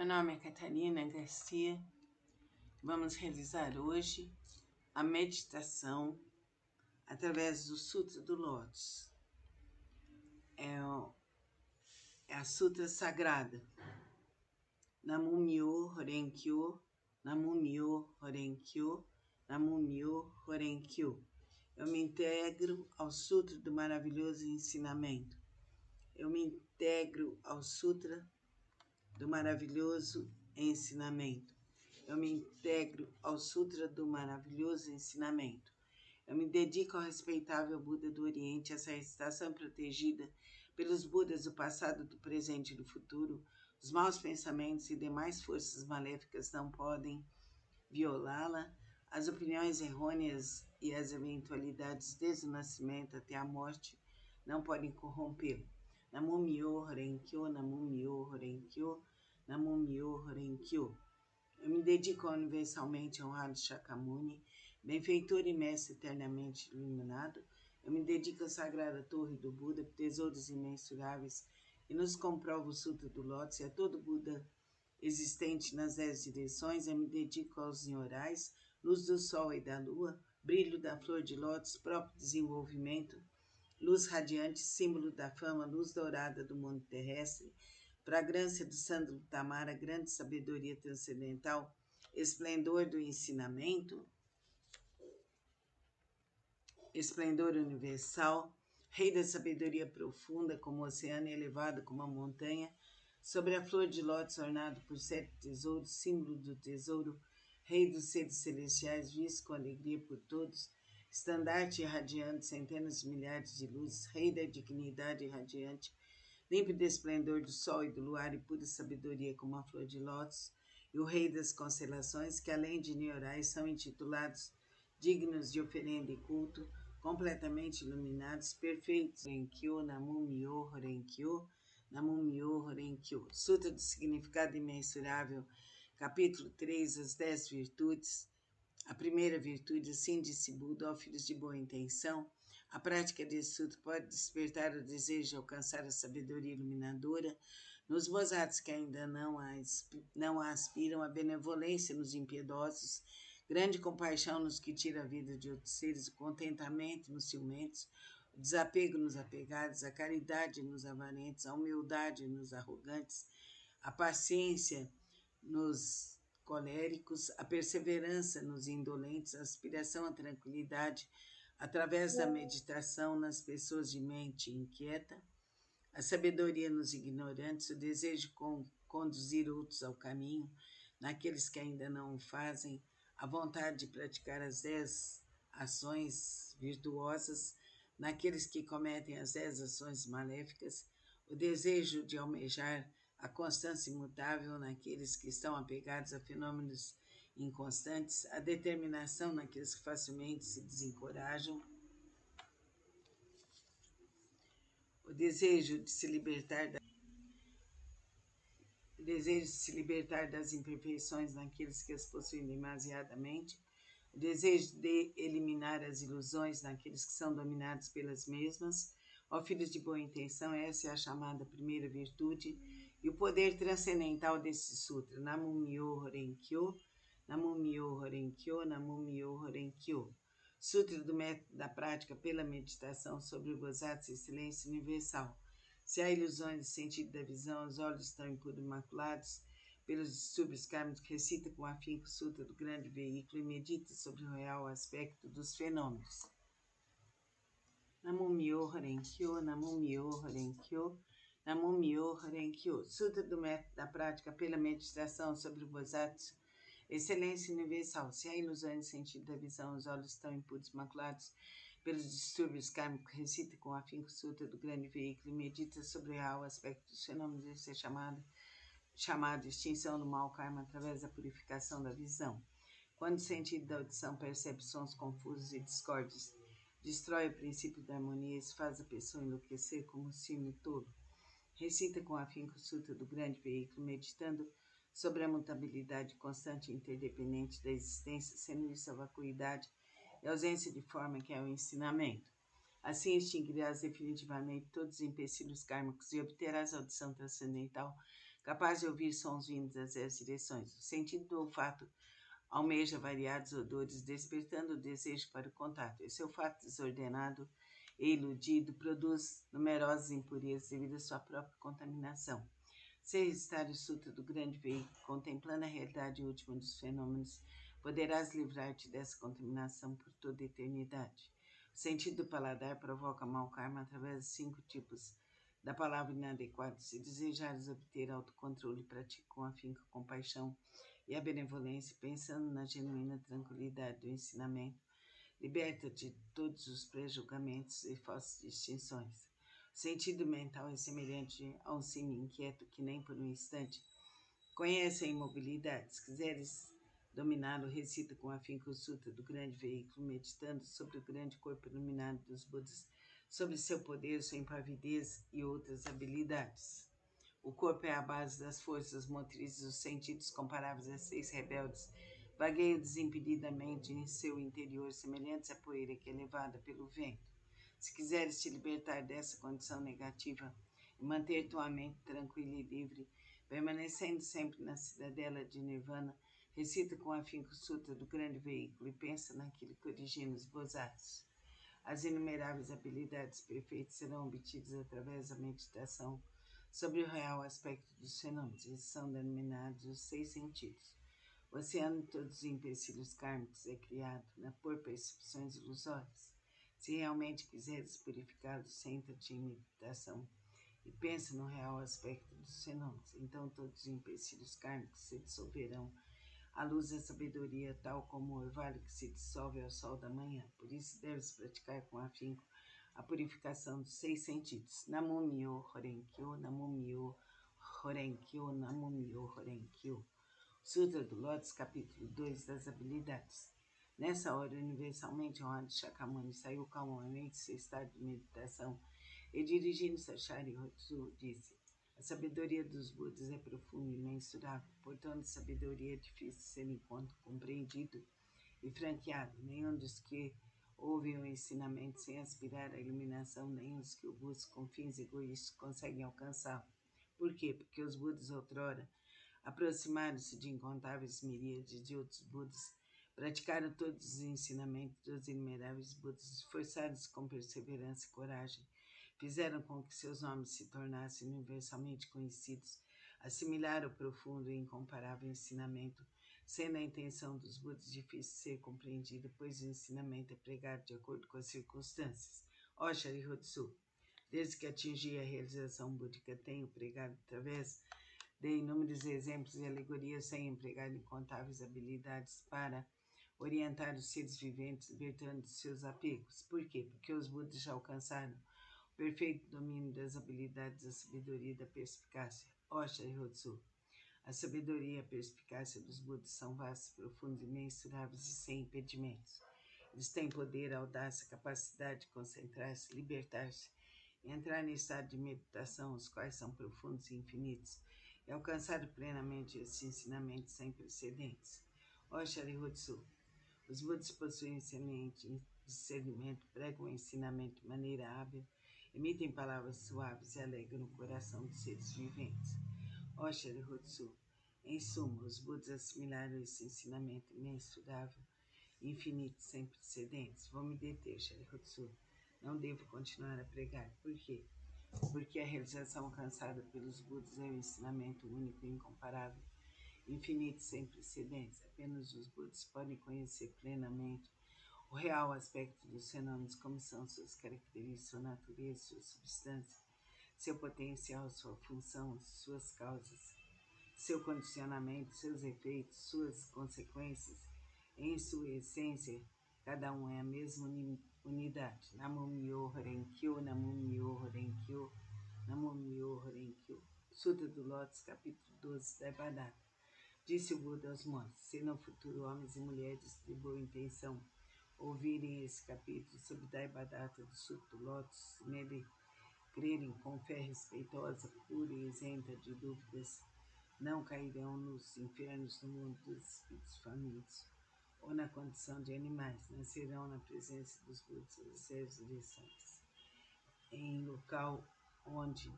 Meu nome é Catarina Garcia. Vamos realizar hoje a meditação através do Sutra do Lótus. É a Sutra Sagrada. Namu Myo Horen Kyo, Namu Myo Horen Kyo, Namu Myo Horen Kyo. Eu me integro ao Sutra do maravilhoso ensinamento. Eu me integro ao Sutra do maravilhoso ensinamento. Eu me integro ao Sutra do maravilhoso ensinamento. Eu me dedico ao respeitável Buda do Oriente, essa estação protegida pelos Budas do passado, do presente e do futuro. Os maus pensamentos e demais forças maléficas não podem violá-la. As opiniões errôneas e as eventualidades desde o nascimento até a morte não podem corrompê-la. Namu Myo Horen Kyo, Namu Myo Horen Kyo, Namu Myo Horen Kyo. Eu me dedico ao universalmente honrado Shakyamuni, benfeitor e mestre eternamente iluminado. Eu me dedico à sagrada torre do Buda, tesouros imensuráveis, e nos comprovo o Sutra do Lótus e a todo Buda existente nas 10 direções. Eu me dedico aos nhorais, luz do sol e da lua, brilho da flor de lótus, próprio desenvolvimento, luz radiante, símbolo da fama, luz dourada do mundo terrestre, fragrância do sândalo tamara, grande sabedoria transcendental, esplendor do ensinamento, esplendor universal, rei da sabedoria profunda, como o oceano elevado como a montanha, sobre a flor de lótus ornado por 7 tesouros, símbolo do tesouro, rei dos seres celestiais, visto com alegria por todos, estandarte irradiante, centenas de milhares de luzes, rei da dignidade irradiante, límpido esplendor do sol e do luar e pura sabedoria como a flor de lótus, e o rei das constelações, que além de niorais são intitulados dignos de oferenda e culto, completamente iluminados, perfeitos em Kyo, Namu Myo Horen Kyo, Namu Myo Horen Kyo. Sutra do Significado Imensurável, capítulo 3, as 10 virtudes. A primeira virtude, assim disse Buda, ó filhos de boa intenção, a prática desse sutra pode despertar o desejo de alcançar a sabedoria iluminadora nos bozatos que ainda não a aspiram, a benevolência nos impiedosos, grande compaixão nos que tira a vida de outros seres, o contentamento nos ciumentos, o desapego nos apegados, a caridade nos avarentos, a humildade nos arrogantes, a paciência nos coléricos, a perseverança nos indolentes, a aspiração à tranquilidade através da meditação nas pessoas de mente inquieta, a sabedoria nos ignorantes, o desejo de conduzir outros ao caminho, naqueles que ainda não o fazem, a vontade de praticar as 10 ações virtuosas, naqueles que cometem as 10 ações maléficas, o desejo de almejar a constância imutável naqueles que estão apegados a fenômenos inconstantes, a determinação naqueles que facilmente se desencorajam, o desejo de se libertar das imperfeições naqueles que as possuem demasiadamente, o desejo de eliminar as ilusões naqueles que são dominados pelas mesmas. Ó filhos de boa intenção, essa é a chamada primeira virtude e o poder transcendental desse sutra. Namu Myo Horen Kyo, Namu Myo Horen Kyo, Namu Myo Horen Kyo. Sutra do método da prática pela meditação sobre o gozato e silêncio universal. Se há ilusões do sentido da visão, os olhos estão impuros imaculados pelos distúrbios kármicos, recita com afinco o sutra do grande veículo e medita sobre o real aspecto dos fenômenos. Namu Myo Horen Kyo, Namu Myo Horen Kyo, Namu Myo Horen Kyo. Sutra do método da prática pela meditação sobre o Bosatsu, excelência universal. Se há ilusões no sentido da visão, os olhos estão impuros maculados pelos distúrbios kármicos, recita com afinco o sutra do grande veículo e medita sobre o real aspecto dos fenômenos. Isso é chamado extinção do mau karma através da purificação da visão. Quando o sentido da audição percebe sons confusos e discordes, destrói o princípio da harmonia e isso faz a pessoa enlouquecer como um ciúme tolo. Recita com afinco o sutra do grande veículo, meditando sobre a mutabilidade constante e interdependente da existência, sendo isso a vacuidade e a ausência de forma que é o ensinamento. Assim extinguirás definitivamente todos os empecilhos kármicos e obterás a audição transcendental capaz de ouvir sons vindos das 10 direções. O sentido do olfato almeja variados odores, despertando o desejo para o contato. Esse olfato desordenado e iludido produz numerosas impurezas devido à sua própria contaminação. Se recitar o Sutra do Grande Veículo, contemplando a realidade última dos fenômenos, poderás livrar-te dessa contaminação por toda a eternidade. O sentido do paladar provoca mau karma através dos 5 tipos da palavra inadequada. Se desejares obter autocontrole, pratique com afinco a compaixão e a benevolência, pensando na genuína tranquilidade do ensinamento. Liberta-te de todos os pré-julgamentos e falsas distinções. O sentido mental é semelhante a um cimo inquieto que nem por um instante conhece a imobilidade. Se quiseres dominá-lo, recita com afinco o Sutra do Grande Veículo, meditando sobre o grande corpo iluminado dos Budas, sobre seu poder, sua impavidez e outras habilidades. O corpo é a base das forças motrizes, os sentidos comparáveis a 6 rebeldes vagueiam desimpedidamente em seu interior, semelhantes à poeira que é levada pelo vento. Se quiseres te libertar dessa condição negativa e manter tua mente tranquila e livre, permanecendo sempre na cidadela de Nirvana, recita com afinco o Sutra do Grande Veículo e pensa naquilo que origina os Bodhisattvas. As inumeráveis habilidades perfeitas serão obtidas através da meditação sobre o real aspecto dos fenômenos. Esses são denominados os 6 sentidos. O oceano de todos os empecilhos kármicos é criado por percepções ilusórias. Se realmente quiseres purificá-los, senta-te em meditação e pensa no real aspecto dos fenômenos. Então todos os empecilhos kármicos se dissolverão à luz da sabedoria, tal como o orvalho que se dissolve ao sol da manhã. Por isso deves praticar com afinco a purificação dos 6 sentidos. Namo Myo Horenkyo, Namo Myo Horenkyo, Namo Myo Horenkyo. Sutra do Lótus, capítulo 2 das habilidades. Nessa hora, universalmente honrado Shakyamuni saiu calmamente de seu estado de meditação e, dirigindo-se a Sharihatsu, disse: a sabedoria dos Budas é profunda e imensurável, portanto, sabedoria é difícil de ser compreendido e franqueado. Nenhum dos que ouvem o ensinamento sem aspirar à iluminação, nem os que o buscam com fins egoístas conseguem alcançá-lo. Por quê? Porque os Budas outrora aproximaram-se de incontáveis miríades de outros Budas, praticaram todos os ensinamentos dos inumeráveis Budas, esforçaram-se com perseverança e coragem, fizeram com que seus nomes se tornassem universalmente conhecidos, assimilaram o profundo e incomparável ensinamento, sendo a intenção dos Budas difícil de ser compreendida, pois o ensinamento é pregado de acordo com as circunstâncias. Ó Sharihatsu, desde que atingi a realização búdica, tenho pregado através de inúmeros exemplos e alegorias, sem empregar incontáveis habilidades para orientar os seres viventes, libertando de seus apegos. Por quê? Porque os Budas já alcançaram o perfeito domínio das habilidades da sabedoria e da perspicácia. Ó Sharihatsu, a sabedoria e a perspicácia dos Budas são vastos, profundos, imensuráveis e sem impedimentos. Eles têm poder, audácia, capacidade de concentrar-se, libertar-se e entrar em estado de meditação, os quais são profundos e infinitos, e alcançar plenamente esse ensinamento sem precedentes. Ó Sharihatsu, os Budas possuem excelente discernimento, pregam o ensinamento de maneira hábil, emitem palavras suaves e alegram o coração dos seres viventes. Ó Sharihatsu, em suma, os Budas assimilaram esse ensinamento imensurável, infinito, sem precedentes. Vou me deter, Sharihatsu. Não devo continuar a pregar. Por quê? Porque a realização alcançada pelos Budas é um ensinamento único e incomparável, infinito, sem precedentes. Apenas os Budas podem conhecer plenamente o real aspecto dos fenômenos, como são suas características, sua natureza, sua substância, seu potencial, sua função, suas causas, seu condicionamento, seus efeitos, suas consequências. Em sua essência, cada um é a mesma unidade. Namo Myo Horenkyo, Namo Myo Horenkyo, Namo Myo Horenkyo. Sutra do Lótus, capítulo 12, Daibadata. Disse o Buda aos monges: se no futuro homens e mulheres de boa intenção ouvirem esse capítulo sobre Daibadata do Sutra do Lótus, nele crerem com fé respeitosa, pura e isenta de dúvidas, não cairão nos infernos do mundo dos espíritos famintos, ou na condição de animais, nascerão na presença dos Budas das 10 direções, em local onde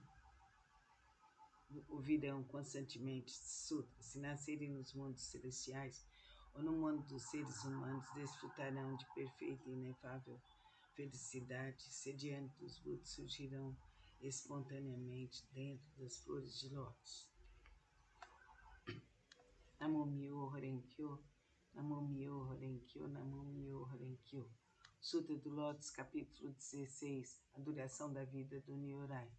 ouvirão constantemente sutra. Se nascerem nos mundos celestiais ou no mundo dos seres humanos, desfrutarão de perfeita e inefável felicidade. Sediante dos Budas surgirão espontaneamente dentro das flores de lótus. Namo Myoho Renge-kyo, Namo Myoho Renge-kyo, Namo Myoho Renge-kyo. Sutra do Lótus, capítulo 16, a duração da vida do Nyorai.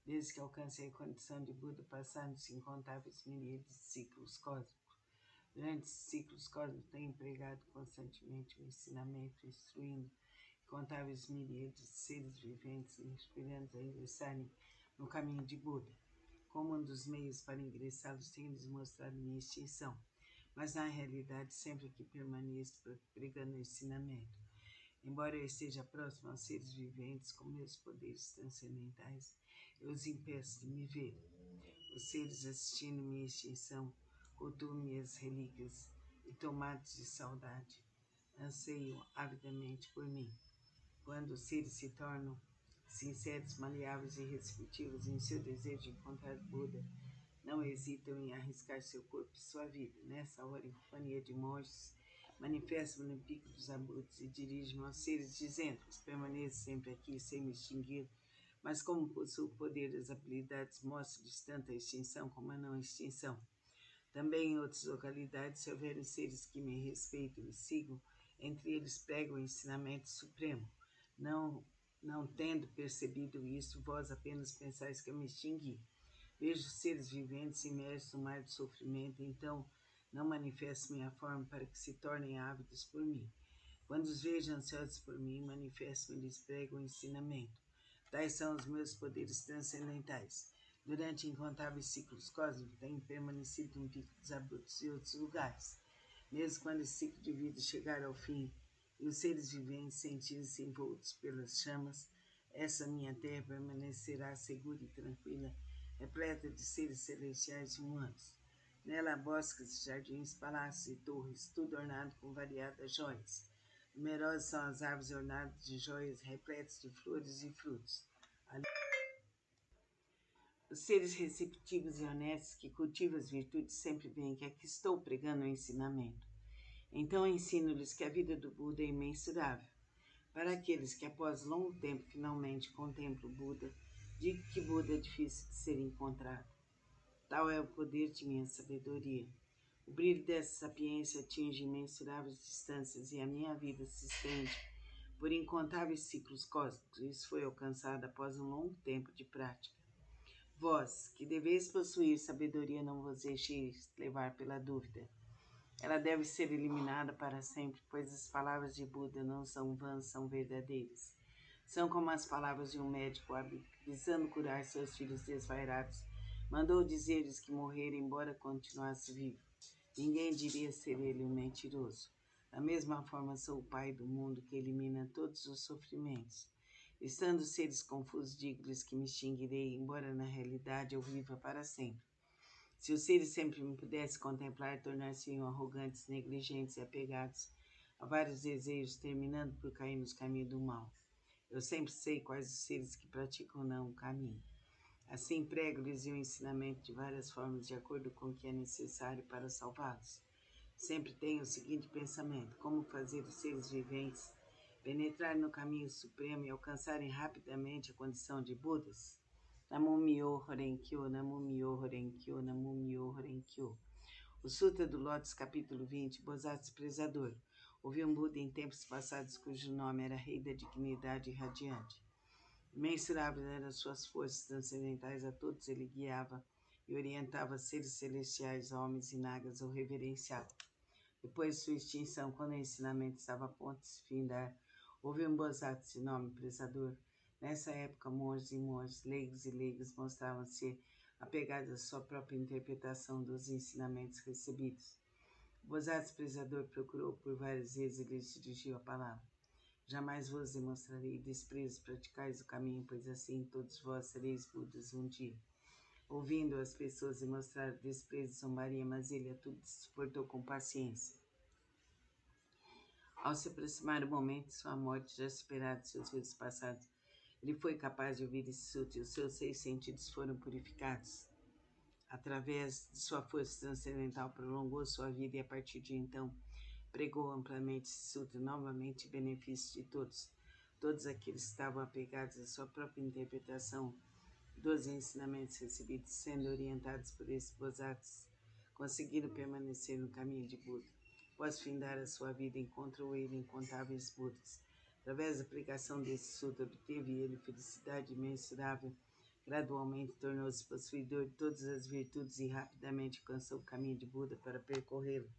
Desde que alcancei a condição de Buda, passaram-se incontáveis miríades de ciclos cósmicos. Durante esses ciclos cósmicos, tenho empregado constantemente o ensinamento, instruindo incontáveis miríades de seres viventes e inspirando a ingressarem no caminho de Buda. Como um dos meios para ingressá-los, tenho-lhes mostrado minha extinção, mas na realidade sempre que permaneço pregando o ensinamento. Embora eu esteja próximo aos seres viventes com meus poderes transcendentais, eu os impeço de me ver. Os seres assistindo minha extinção cultuam minhas relíquias e, tomados de saudade, anseiam avidamente por mim. Quando os seres se tornam sinceros, maleáveis e receptivos em seu desejo de encontrar Buda, não hesitam em arriscar seu corpo e sua vida. Nessa hora, em companhia de monges, manifesto-me no pico dos abutres e dirijo-me aos seres, dizendo-lhes: permaneço sempre aqui sem me extinguir, mas como possuo o poder das habilidades, mostro-lhes tanto a extinção como a não extinção. Também em outras localidades, se houverem seres que me respeitam e sigam, entre eles prego o ensinamento supremo. Não tendo percebido isso, vós apenas pensais que eu me extingui. Vejo seres viventes imersos no mar de sofrimento, então não manifesto minha forma para que se tornem ávidos por mim. Quando os vejo ansiosos por mim, manifesto-me e lhes prego o ensinamento. Tais são os meus poderes transcendentais. Durante incontáveis ciclos cósmicos, tenho permanecido no pico dos abutres e outros lugares. Mesmo quando esse ciclo de vida chegar ao fim e os seres viventes sentirem-se envoltos pelas chamas, essa minha terra permanecerá segura e tranquila, repleta de seres celestiais e humanos. Nela há bosques, jardins, palácios e torres, tudo ornado com variadas joias. Numerosas são as árvores ornadas de joias, repletas de flores e frutos. Os seres receptivos e honestos que cultivam as virtudes sempre veem que aqui estou pregando o ensinamento. Então ensino-lhes que a vida do Buda é imensurável. Para aqueles que após longo tempo finalmente contemplam o Buda, digo que Buda é difícil de ser encontrado. Tal é o poder de minha sabedoria. O brilho dessa sapiência atinge imensuráveis distâncias e a minha vida se estende por incontáveis ciclos cósmicos. Isso foi alcançado após um longo tempo de prática. Vós, que deveis possuir sabedoria, não vos deixeis levar pela dúvida. Ela deve ser eliminada para sempre, pois as palavras de Buda não são vãs, são verdadeiras. São como as palavras de um médico visando curar seus filhos desvairados. Mandou dizer-lhes que morreram, embora continuasse vivo. Ninguém diria ser ele um mentiroso. Da mesma forma, sou o Pai do mundo que elimina todos os sofrimentos. Estando seres confusos, digo-lhes que me extinguirei, embora na realidade eu viva para sempre. Se os seres sempre me pudessem contemplar, tornar-se-iam arrogantes, negligentes e apegados a vários desejos, terminando por cair nos caminhos do mal. Eu sempre sei quais os seres que praticam ou não o caminho. Assim, prego-lhes o ensinamento de várias formas, de acordo com o que é necessário para salvá-los. Sempre tenho o seguinte pensamento: como fazer os seres viventes penetrar no caminho supremo e alcançarem rapidamente a condição de Budas? Namo Myoho Renge-kyo, Namo Myoho Renge-kyo, Namo Myoho Renge-kyo. O Sutra do Lótus, capítulo 20, Bodhisattva Desprezador. Houve um Buda em tempos passados cujo nome era Rei da Dignidade Radiante. Imensuráveis eram suas forças transcendentais, a todos ele guiava e orientava seres celestiais, homens e nagas o reverenciavam. Depois de sua extinção, quando o ensinamento estava a ponto de se findar, houve um Bodhisattva de nome Prezador. Nessa época, monges e monges, leigos e leigas mostravam-se apegados à sua própria interpretação dos ensinamentos recebidos. O Bodhisattva Prezador procurou por várias vezes e lhes dirigiu a palavra. Jamais vos demonstrarei desprezo, praticais o caminho, pois assim todos vós sereis Budas um dia. Ouvindo as pessoas demonstrar desprezo e zombaria, mas ele a tudo suportou com paciência. Ao se aproximar o momento de sua morte, já superado seus vidas passados, ele foi capaz de ouvir esse sutra e os seus 6 sentidos foram purificados. Através de sua força transcendental, prolongou sua vida e, a partir de então, pregou amplamente esse sutra, novamente em benefício de todos. Todos aqueles que estavam apegados à sua própria interpretação dos ensinamentos recebidos, sendo orientados por esses Bodhisattvas, conseguiram permanecer no caminho de Buda. Após findar a sua vida, encontrou ele incontáveis Budas. Através da aplicação desse sutra, obteve ele felicidade imensurável. Gradualmente tornou-se possuidor de todas as virtudes e rapidamente alcançou o caminho de Buda para percorrê-lo.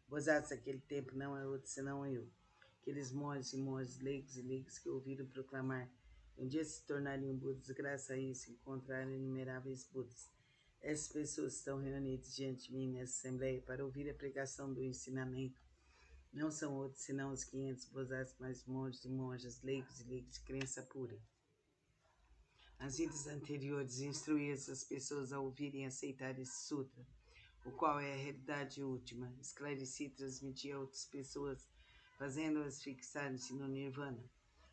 Bodhisattva daquele tempo não é outro senão eu. Aqueles monges e monges, leigos e leigas que ouviram proclamar que um dia se tornariam Budas, graças a isso encontraram inumeráveis Budas. Essas pessoas estão reunidas diante de mim nessa assembleia para ouvir a pregação do ensinamento. Não são outros senão os 500 Bodhisattvas, mais monges e monjas, leigos e leigas de crença pura. Nas vidas anteriores, instruí essas pessoas a ouvirem e aceitar esse sutra, o qual é a realidade última. Esclareci e transmiti a outras pessoas, fazendo-as fixarem-se no Nirvana.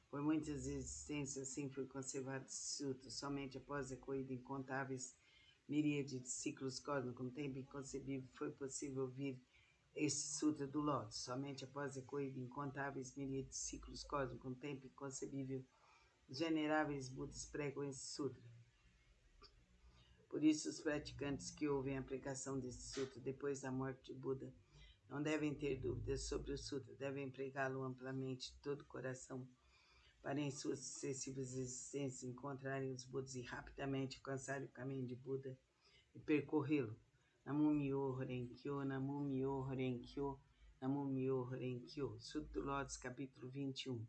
Por muitas existências, assim foi conservado esse sutra. Somente após a corrida incontáveis miríades de ciclos cósmicos, um tempo inconcebível, foi possível ouvir este sutra do Lótus. Somente após a corrida incontáveis miríades de ciclos cósmicos, um tempo inconcebível, os veneráveis Budas pregam esse sutra. Por isso, os praticantes que ouvem a pregação desse sutra depois da morte de Buda não devem ter dúvidas sobre o sutra, devem pregá-lo amplamente de todo o coração, para em suas sucessivas existências encontrarem os Budas e rapidamente alcançarem o caminho de Buda e percorrê-lo. Namo Myoho Renkyo, Namo Myoho Renkyo, Namo Myoho Renkyo. Sutra do Lótus, capítulo 21.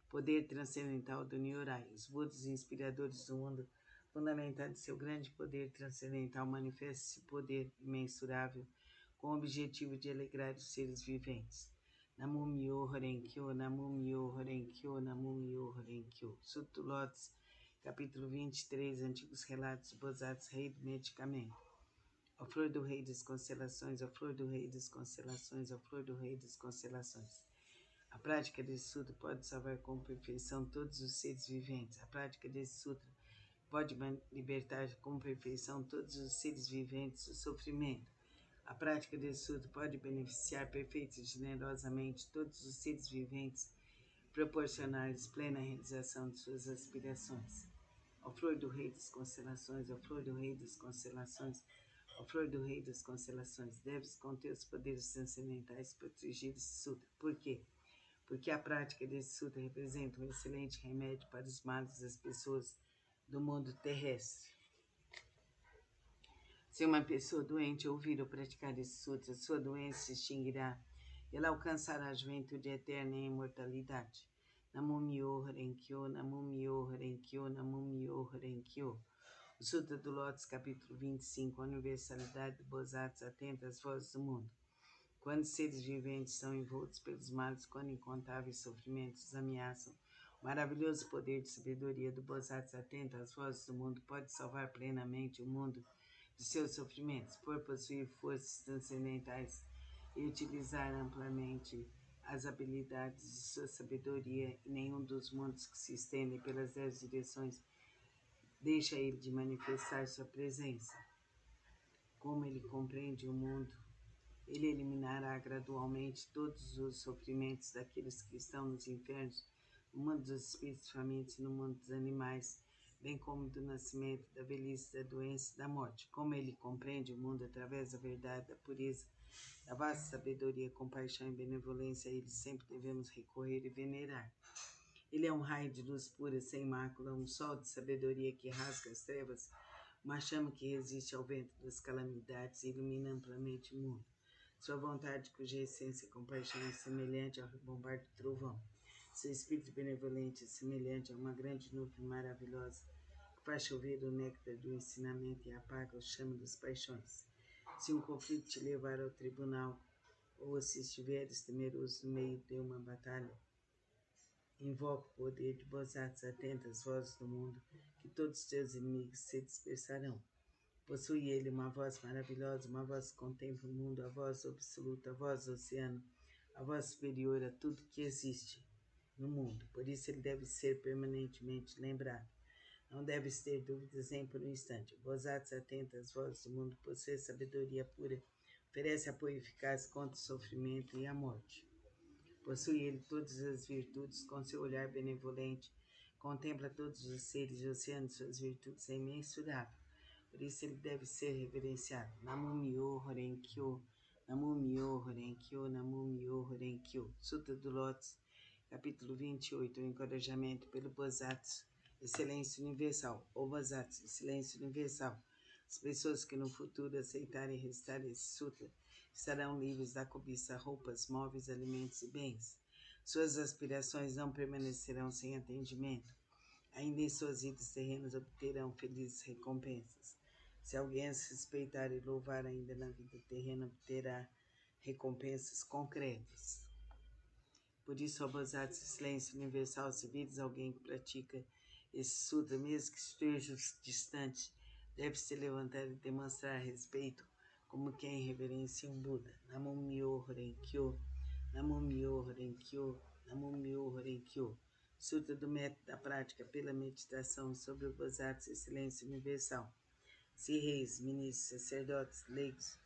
Poder transcendental do Nyorai. Os Budas inspiradores do mundo, fundamentado em seu grande poder transcendental, manifesta esse poder imensurável com o objetivo de alegrar os seres viventes. Namo Myoho Renkyo, Namo Myoho Renkyo, Namo Myoho Renkyo. Sutra do Lótus, capítulo 23, Antigos Relatos de Bodhisattvas, Rei do Medicamento. Ó flor do Rei das Constelações, ó flor do Rei das Constelações, ó flor do Rei das Constelações. A prática desse sutra pode salvar com perfeição todos os seres viventes. A prática desse sutra pode libertar com perfeição todos os seres viventes do sofrimento. A prática desse sutra pode beneficiar perfeita e generosamente todos os seres viventes, proporcionar-lhes plena realização de suas aspirações. Ó flor do Rei das Constelações, ó flor do Rei das Constelações, ó flor do Rei das Constelações, deves com teus poderes transcendentais proteger esse sutra. Por quê? Porque a prática desse sutra representa um excelente remédio para os males das pessoas do mundo terrestre. Se uma pessoa doente ouvir ou praticar esse sutra, sua doença se extinguirá e ela alcançará a juventude eterna e a imortalidade. Namo Myoho Renkyo, Namo Myoho Renkyo, Namo Myoho Renkyo. O Sutra do Lótus, capítulo 25, a universalidade do Bodhisattva atenta às vozes do mundo. Quando seres viventes são envoltos pelos males, quando incontáveis sofrimentos os ameaçam, o maravilhoso poder de sabedoria do Bodhisattva atento às vozes do mundo pode salvar plenamente o mundo de seus sofrimentos, por possuir forças transcendentais e utilizar amplamente as habilidades de sua sabedoria, e nenhum dos mundos que se estendem pelas 10 direções deixa ele de manifestar sua presença. Como ele compreende o mundo, ele eliminará gradualmente todos os sofrimentos daqueles que estão nos infernos, no mundo dos espíritos famintos e no mundo dos animais, bem como do nascimento, da velhice, da doença e da morte. Como ele compreende o mundo através da verdade, da pureza, da vasta sabedoria, compaixão e benevolência, a ele sempre devemos recorrer e venerar. Ele é um raio de luz pura, sem mácula, um sol de sabedoria que rasga as trevas, uma chama que resiste ao vento das calamidades e ilumina amplamente o mundo. Sua vontade, cuja essência e compaixão é semelhante ao rebombar do trovão. Seu espírito benevolente é semelhante a uma grande nuvem maravilhosa que faz chover o néctar do ensinamento e apaga o chama das paixões. Se um conflito te levar ao tribunal, ou se estiveres temeroso no meio de uma batalha, invoca o poder de Bodhisattvas atenta às vozes do mundo, que todos os teus inimigos se dispersarão. Possui ele uma voz maravilhosa, uma voz que contempla o mundo, a voz absoluta, a voz do oceano, a voz superior a tudo que existe no mundo. Por isso ele deve ser permanentemente lembrado. Não deves ter dúvidas nem por um instante. O Bodhisattva atenta às vozes do mundo, possui sabedoria pura, oferece apoio eficaz contra o sofrimento e a morte. Possui ele todas as virtudes, com seu olhar benevolente, contempla todos os seres e o oceano de suas virtudes é imensurável. Por isso ele deve ser reverenciado. Namo Myoho Renge Kyo, Namo Myoho Renge Kyo, Namo Myoho Renge Kyo. Sutra do Lótus, capítulo 28, o encorajamento pelo Bodhisattva, excelência universal. O Bodhisattva, excelência universal. As pessoas que no futuro aceitarem recitar esse sutra estarão livres da cobiça, roupas, móveis, alimentos e bens. Suas aspirações não permanecerão sem atendimento. Ainda em suas vidas terrenas obterão felizes recompensas. Se alguém as respeitar e louvar ainda na vida terrena, obterá recompensas concretas. Por isso, ó Bodhisattva, silêncio universal, se vires alguém que pratica esse sutra, mesmo que esteja distante, deve se levantar e demonstrar respeito como quem reverencia um Buda. Namo Myoho Renge Kyo, Namo Myoho Renge Kyo, Namo Myoho Renge Kyo. Sutra do método da prática pela meditação sobre o Bodhisattva, silêncio universal. Se reis, ministros, sacerdotes, leigos,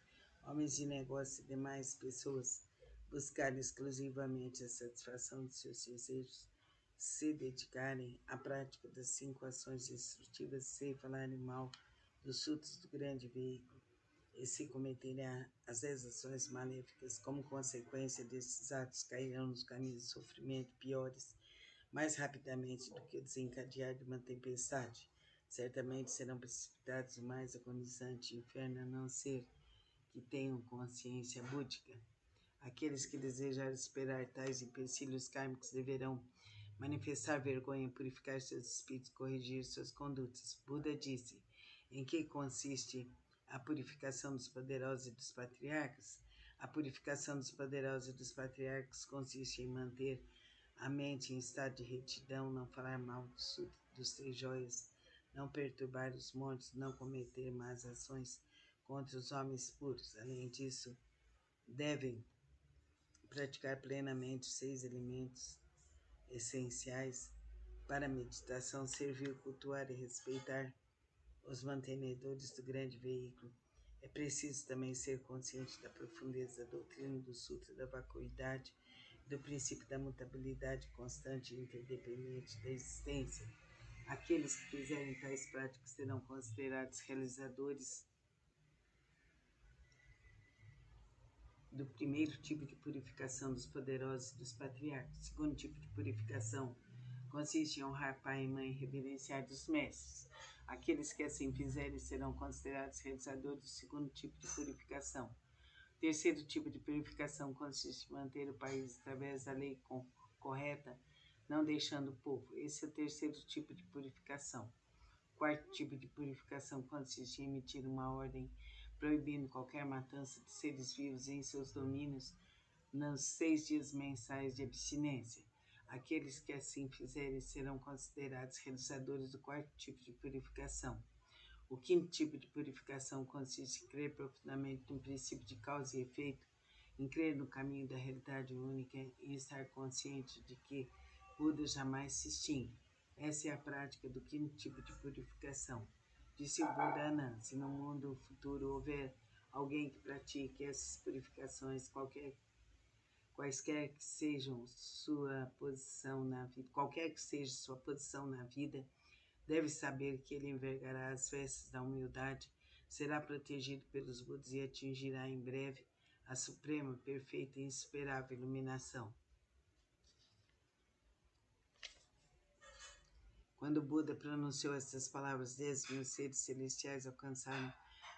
homens de negócios e demais pessoas buscarem exclusivamente a satisfação de seus desejos, se dedicarem à prática das 5 ações destrutivas sem falarem mal dos sutras do grande veículo, e se cometerem as 10 ações maléficas, como consequência desses atos cairão nos caminhos de sofrimento piores mais rapidamente do que o desencadear de uma tempestade. Certamente serão precipitados o mais agonizante inferno, a não ser que tenham consciência búdica. Aqueles que desejarem superar tais empecilhos kármicos deverão manifestar vergonha, purificar seus espíritos, corrigir suas condutas. Buda disse: em que consiste a purificação dos poderosos e dos patriarcas? A purificação dos poderosos e dos patriarcas consiste em manter a mente em estado de retidão, não falar mal dos 3 joias, não perturbar os montes, não cometer más ações contra os homens puros. Além disso, devem praticar plenamente os 6 elementos essenciais para a meditação, servir, cultuar e respeitar os mantenedores do grande veículo. É preciso também ser consciente da profundeza da doutrina do Sutra da Vacuidade, do princípio da mutabilidade constante e interdependente da existência. Aqueles que fizerem tais práticas serão considerados realizadores do primeiro tipo de purificação dos poderosos e dos patriarcas. O segundo tipo de purificação consiste em honrar pai e mãe e reverenciar os mestres. Aqueles que assim fizerem serão considerados realizadores do segundo tipo de purificação. O terceiro tipo de purificação consiste em manter o país através da lei correta, não deixando o povo. Esse é o terceiro tipo de purificação. O quarto tipo de purificação consiste em emitir uma ordem proibindo qualquer matança de seres vivos em seus domínios nos 6 dias mensais de abstinência. Aqueles que assim fizerem serão considerados realizadores do quarto tipo de purificação. O quinto tipo de purificação consiste em crer profundamente no princípio de causa e efeito, em crer no caminho da realidade única e estar consciente de que Buda jamais se extingue. Essa é a prática do quinto tipo de purificação. Disse o Buda Anand: se no mundo futuro houver alguém que pratique essas purificações, quaisquer que sejam sua posição na vida, qualquer que seja sua posição na vida, deve saber que ele envergará as vestes da humildade, será protegido pelos Budas e atingirá em breve a suprema, perfeita e insuperável iluminação. Quando Buda pronunciou essas palavras, 10.000 seres celestiais alcançaram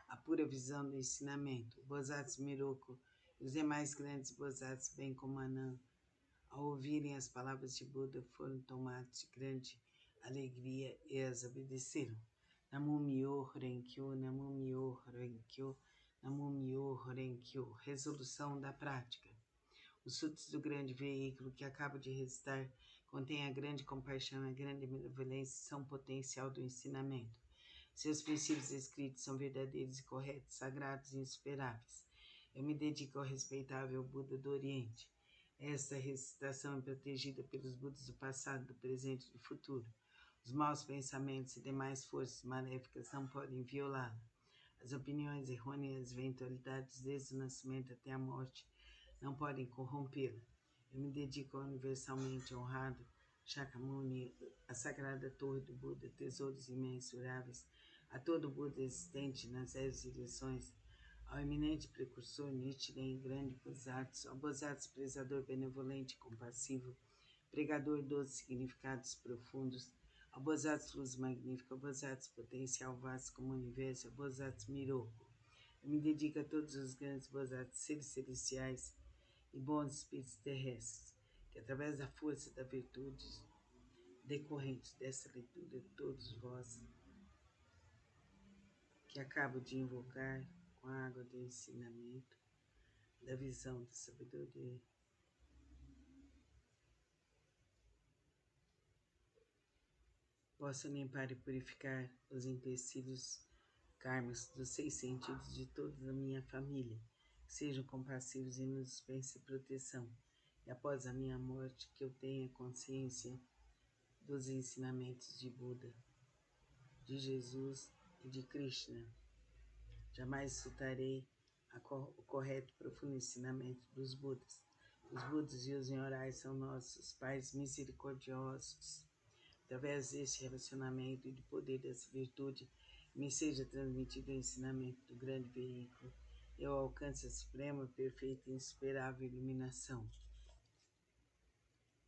a pura visão do ensinamento. O Bodhisattva Miroku e os demais grandes Bodhisattvas, bem como Anand, ao ouvirem as palavras de Buda, foram tomados de grande alegria e as obedeceram. Namo Myoho Renge Kyo, Namo Myoho Renge Kyo, Namo Myoho Renge Kyo. Resolução da prática. Os sutras do grande veículo que acabo de recitar contêm a grande compaixão e a grande benevolência e são potencial do ensinamento. Seus princípios escritos são verdadeiros e corretos, sagrados e insuperáveis. Eu me dedico ao respeitável Buda do Oriente. Esta recitação é protegida pelos Budas do passado, do presente e do futuro. Os maus pensamentos e demais forças maléficas não podem violá-la. As opiniões errôneas e eventualidades desde o nascimento até a morte não podem corrompê-la. Eu me dedico ao universalmente honrado Shakyamuni, a sagrada torre do Buda, tesouros imensuráveis, a todo Buda existente nas 10 direções, ao eminente precursor Nichiren, grande Bodhisattva, ao Bodhisattva prezador benevolente e compassivo, pregador dos significados profundos, ao Bodhisattva luz magnífica, ao Bodhisattva potencial vasto como o universo, ao Bodhisattva Miroku. Eu me dedico a todos os grandes Bodhisattvas, seres celestiais e bons espíritos terrestres, que através da força da virtude decorrente dessa leitura, todos vós que acabo de invocar com a água do ensinamento, da visão, da sabedoria, possam limpar e purificar os empecilhos karmas dos 6 sentidos de toda a minha família, que sejam compassivos e nos dispensem proteção, e após a minha morte que eu tenha consciência dos ensinamentos de Buda, de Jesus e de Krishna. Jamais soltarei o correto e profundo ensinamento dos Budas. Os Budas e os Nyorais são nossos pais misericordiosos. Através deste relacionamento e do poder dessa virtude, me seja transmitido o ensinamento do grande veículo. Eu alcance a suprema, perfeita e insuperável iluminação.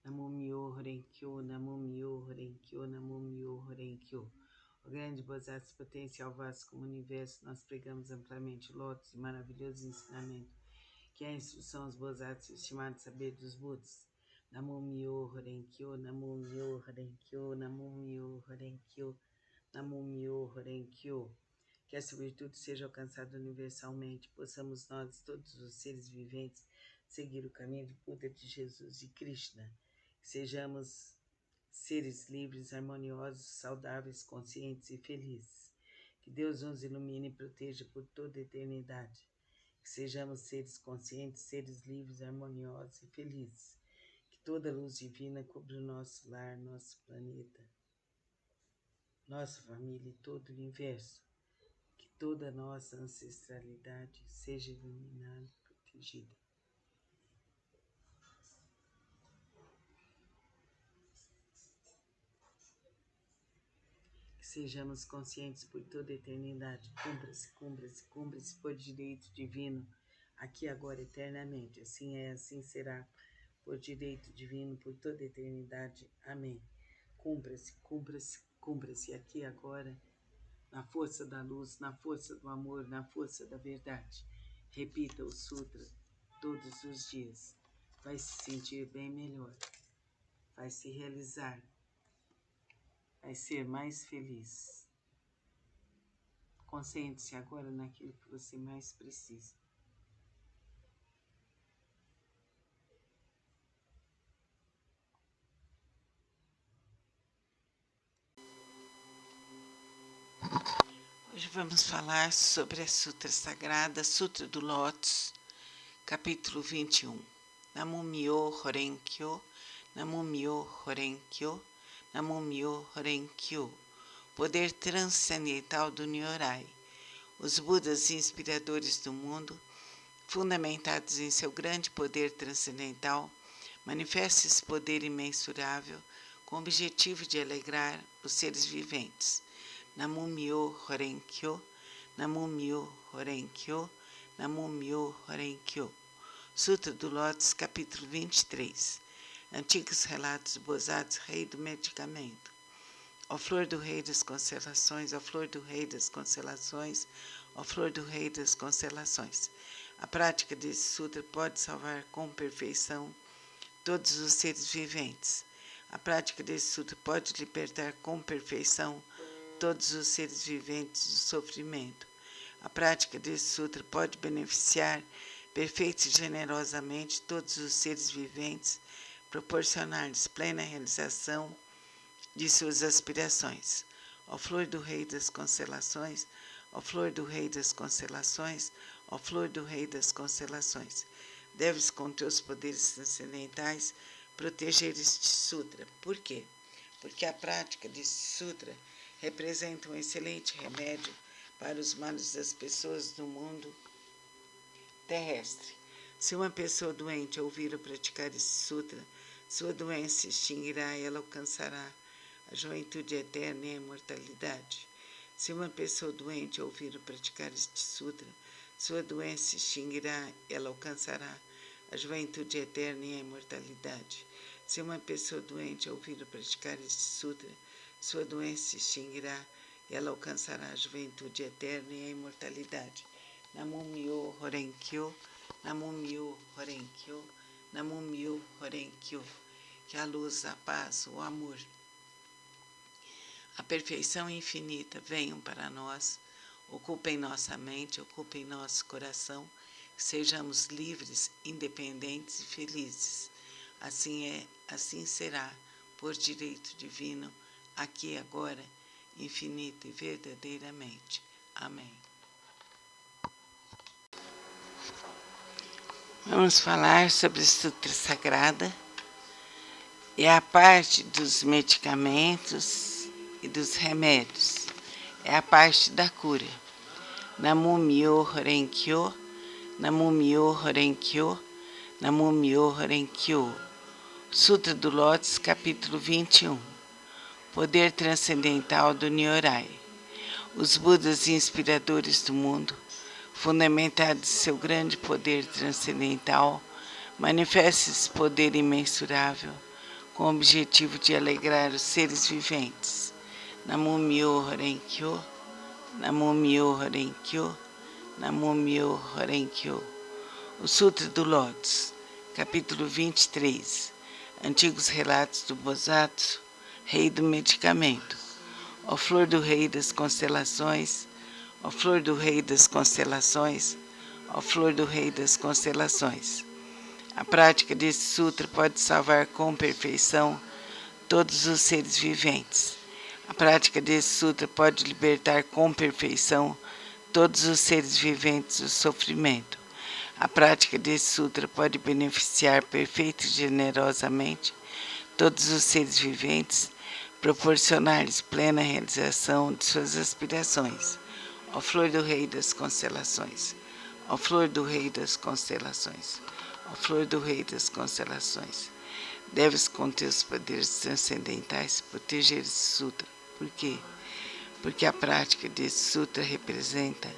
Namo Myoho Renkyo, Namo Myoho Renkyo, Namo Myoho Renkyo. O grande Bodhisattva potencial vasto como o universo, nós pregamos amplamente o lótus e maravilhoso ensinamento, que é a instrução aos Bodhisattvas, estimado saber dos Budas. Namo Myoho Renkyo, Namo Myoho Renkyo, Namo Myoho Renkyo, Namo Myoho Renkyo. Que essa virtude seja alcançada universalmente, possamos nós, todos os seres viventes, seguir o caminho de Buda, de Jesus e Krishna. Que sejamos seres livres, harmoniosos, saudáveis, conscientes e felizes. Que Deus nos ilumine e proteja por toda a eternidade. Que sejamos seres conscientes, seres livres, harmoniosos e felizes. Que toda a luz divina cubra o nosso lar, nosso planeta, nossa família e todo o universo. Que toda a nossa ancestralidade seja iluminada e protegida. Que sejamos conscientes por toda a eternidade. Cumpra-se, cumpra-se, cumpra-se por direito divino, aqui, agora, eternamente. Assim é, assim será, por direito divino, por toda a eternidade. Amém. Cumpra-se, cumpra-se, cumpra-se, aqui, agora, na força da luz, na força do amor, na força da verdade. Repita o Sutra todos os dias. Vai se sentir bem melhor. Vai se realizar. Vai ser mais feliz. Concentre-se agora naquilo que você mais precisa. Hoje vamos falar sobre a Sutra Sagrada, Sutra do Lótus, capítulo 21. Namo Myoho Renkyo, Namo Myoho Renkyo, Namo Myoho Renkyo. Poder transcendental do Nyorai. Os Budas inspiradores do mundo, fundamentados em seu grande poder transcendental, manifestam esse poder imensurável com o objetivo de alegrar os seres viventes. Namo Myoho Renkyo, Namo Myoho Renkyo, Namo Myoho Renkyo. Sutra do Lótus, capítulo 23. Antigos relatos do Bodhisattva, rei do medicamento. Ó flor do rei das constelações, ó flor do rei das constelações, ó flor do rei das constelações. A prática desse sutra pode salvar com perfeição todos os seres viventes. A prática desse sutra pode libertar com perfeição todos os seres viventes do sofrimento. A prática desse sutra pode beneficiar perfeita e generosamente todos os seres viventes, proporcionar-lhes plena realização de suas aspirações. Ó flor do rei das constelações, ó flor do rei das constelações, ó flor do rei das constelações. Deves, com teus poderes transcendentais, proteger este sutra. Por quê? porque a prática desse sutra representa um excelente remédio para os males das pessoas do mundo terrestre. Se uma pessoa doente ouvir ou praticar esse sutra, sua doença se extinguirá e ela alcançará a juventude eterna e a imortalidade. Se uma pessoa doente ouvir ou praticar este sutra, sua doença se extinguirá e ela alcançará a juventude eterna e a imortalidade. Se uma pessoa doente ouvir ou praticar este sutra, sua doença se extinguirá e ela alcançará a juventude eterna e a imortalidade. Namo Myo Horen Kyo, Namo Myo Horen Kyo, Namo Myo Horen Kyo. Que a luz, a paz, o amor, a perfeição infinita venham para nós, ocupem nossa mente, ocupem nosso coração, que sejamos livres, independentes e felizes. Assim é, assim será, por direito divino, aqui e agora, infinita e verdadeiramente. Amém. Vamos falar sobre a Sutra Sagrada e a parte dos medicamentos e dos remédios. É a parte da cura. Namo Myo Horen Kyo, Namo Myo Horen Kyo, Namo Myo Horen Kyo. Sutra do Lótus, capítulo 21. Poder transcendental do Nyorai. Os Budas inspiradores do mundo, fundamentados em seu grande poder transcendental, manifestam esse poder imensurável com o objetivo de alegrar os seres viventes. Namo Myo Horen Kyo, Namo Myo Horen Kyo, Namo Myo Horen Kyo. O Sutra do Lótus, capítulo 23. Antigos relatos do Bosatsu, rei do medicamento. Ó flor do rei das constelações, ó flor do rei das constelações, ó flor do rei das constelações. A prática desse sutra pode salvar com perfeição todos os seres viventes. A prática desse sutra pode libertar com perfeição todos os seres viventes do sofrimento. A prática desse sutra pode beneficiar perfeita e generosamente todos os seres viventes, proporcionar-lhes plena realização de suas aspirações. Ó flor do rei das constelações, ó flor do rei das constelações, ó flor do rei das constelações. Deves, com teus poderes transcendentais, proteger esse sutra. Por quê? Porque a prática desse sutra representa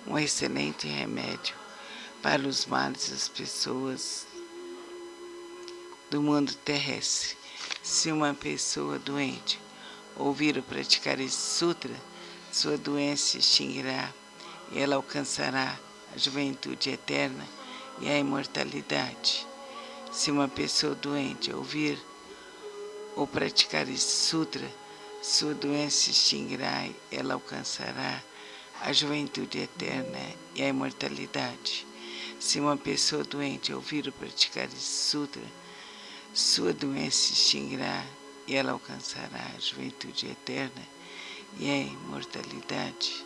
um excelente remédio para os males das pessoas do mundo terrestre. Se uma pessoa doente ouvir ou praticar esse sutra, sua doença se extinguirá e ela alcançará a juventude eterna e a imortalidade. Se uma pessoa doente ouvir ou praticar esse sutra, sua doença se extinguirá e ela alcançará a juventude eterna e a imortalidade. Se uma pessoa doente ouvir ou praticar esse sutra, sua doença se extinguirá e ela alcançará a juventude eterna e a imortalidade.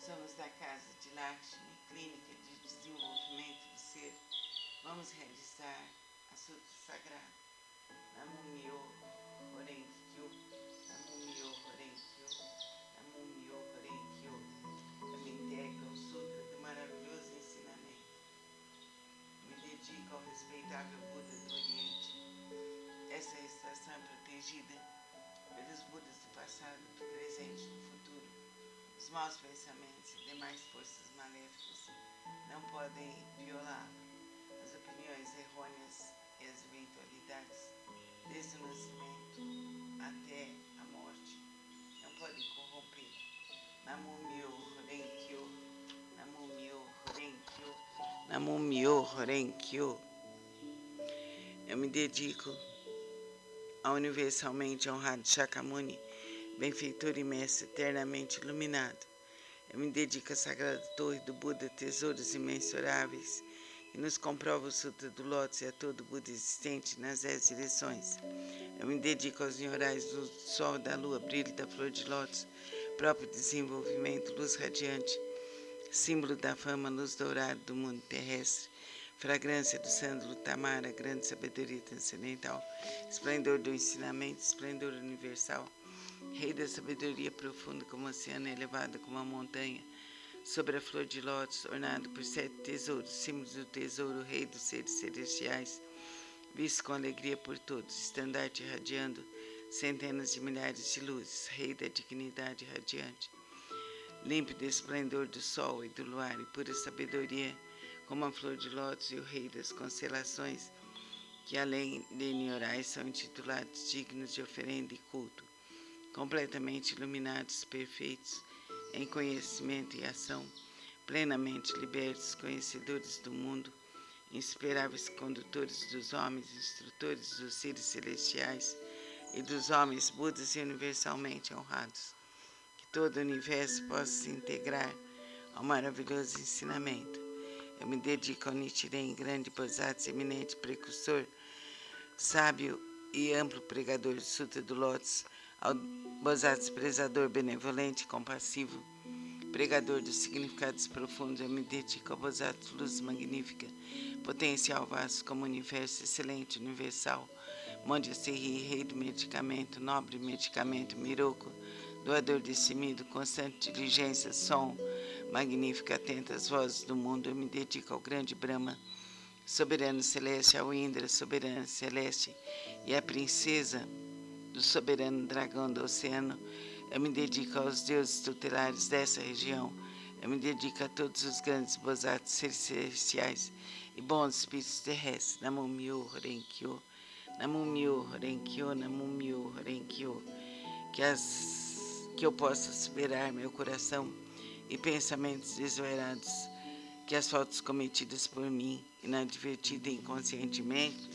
Somos da Casa de Lakshmi, Clínica de Desenvolvimento do Ser. Vamos realizar a Sutra Sagrada. Namo Myo Horen Kyo, Namo Myo Horen Kyo, Namo Myo Horen Kyo. Eu me integro ao Sutra do maravilhoso ensinamento. Me dedico ao respeitável Buda do Oriente. Essa estação é protegida pelos Budas do passado, do presente e do futuro. Os maus pensamentos e demais forças maléficas não podem violá-la. As opiniões errôneas e as eventualidades, desde o nascimento até a morte, não podem corrompê-la. Namo Myo Horen Kyo, Namo Myo Horen Kyo, Namo Myo Horen Kyo. Eu me dedico ao universalmente honrado Shakyamuni, benfeitor e mestre eternamente iluminado. Eu me dedico à sagrada torre do Buda, tesouros imensuráveis, que nos comprova o Sutra do Lótus e a todo Buda existente nas 10 direções. Eu me dedico aos nhorais do sol, da lua, brilho da flor de lótus, próprio desenvolvimento, luz radiante, símbolo da fama, luz dourada do mundo terrestre, fragrância do sândalo tamara, grande sabedoria transcendental, esplendor do ensinamento, esplendor universal, rei da sabedoria profunda como o oceano, elevado como a montanha, sobre a flor de lótus, ornado por 7 tesouros, símbolos do tesouro, rei dos seres celestiais, visto com alegria por todos, estandarte irradiando centenas de milhares de luzes, rei da dignidade radiante, límpido esplendor do sol e do luar e pura sabedoria, como a flor de lótus e o rei das constelações, que além de niorais são intitulados dignos de oferenda e culto, completamente iluminados, perfeitos, em conhecimento e ação, plenamente libertos, conhecedores do mundo, insuperáveis condutores dos homens, instrutores dos seres celestiais e dos homens budas e universalmente honrados. Que todo o universo possa se integrar ao maravilhoso ensinamento. Eu me dedico ao Nichiren, grande Bodhisattva, eminente precursor, sábio e amplo pregador do Sutra do Lótus, ao Bodhisattva prezador, benevolente e compassivo, pregador dos significados profundos. Eu me dedico ao Bodhisattva luz magnífica, potencial vasto como universo excelente, universal, Monte Serri, rei do medicamento, nobre medicamento, Miroku, doador destemido, constante diligência, som, magnífico, atento às vozes do mundo. Eu me dedico ao grande Brahma, soberano celeste, ao Indra, soberano celeste, e à princesa do soberano dragão do oceano. Eu me dedico aos deuses tutelares dessa região. Eu me dedico a todos os grandes bodhisattvas celestiais e bons espíritos terrestres. Namo Myoho Renge-kyo, Namo Myoho Renge-kyo, Namo Myoho Renge-kyo. Que eu possa superar meu coração e pensamentos desvairados, que as faltas cometidas por mim, inadvertida e inconscientemente,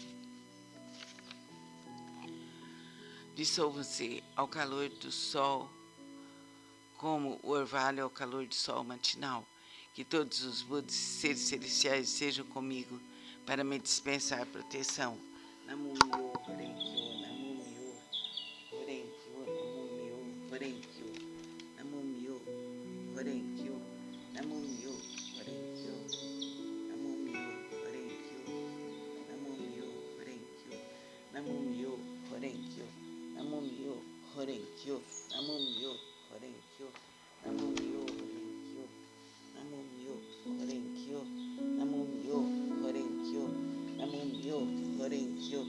dissolvam-se ao calor do sol, como o orvalho ao calor do sol matinal. Que todos os Budas e seres celestiais sejam comigo para me dispensar proteção. Namo Myoho Renge-kyo, Namo Myoho Renge-kyo, Namo Myoho Renge-kyo, Namo Myoho Renge-kyo, Namo Myoho Renge-kyo, Namo Myoho Renge-kyo, Namo Myoho Renge-kyo, Namo Myoho Renge-kyo, Namo Myoho Renge-kyo, Namo Myoho Renge-kyo, Namo Myoho Renge-kyo, Namo Myoho Renge-kyo, Namo Myoho Renge-kyo, Namo Myoho Renge-kyo, Namo Myoho Renge-kyo, Namo Myoho Renge-kyo, Namo Myoho Renge-kyo, Namo Myoho Renge-kyo.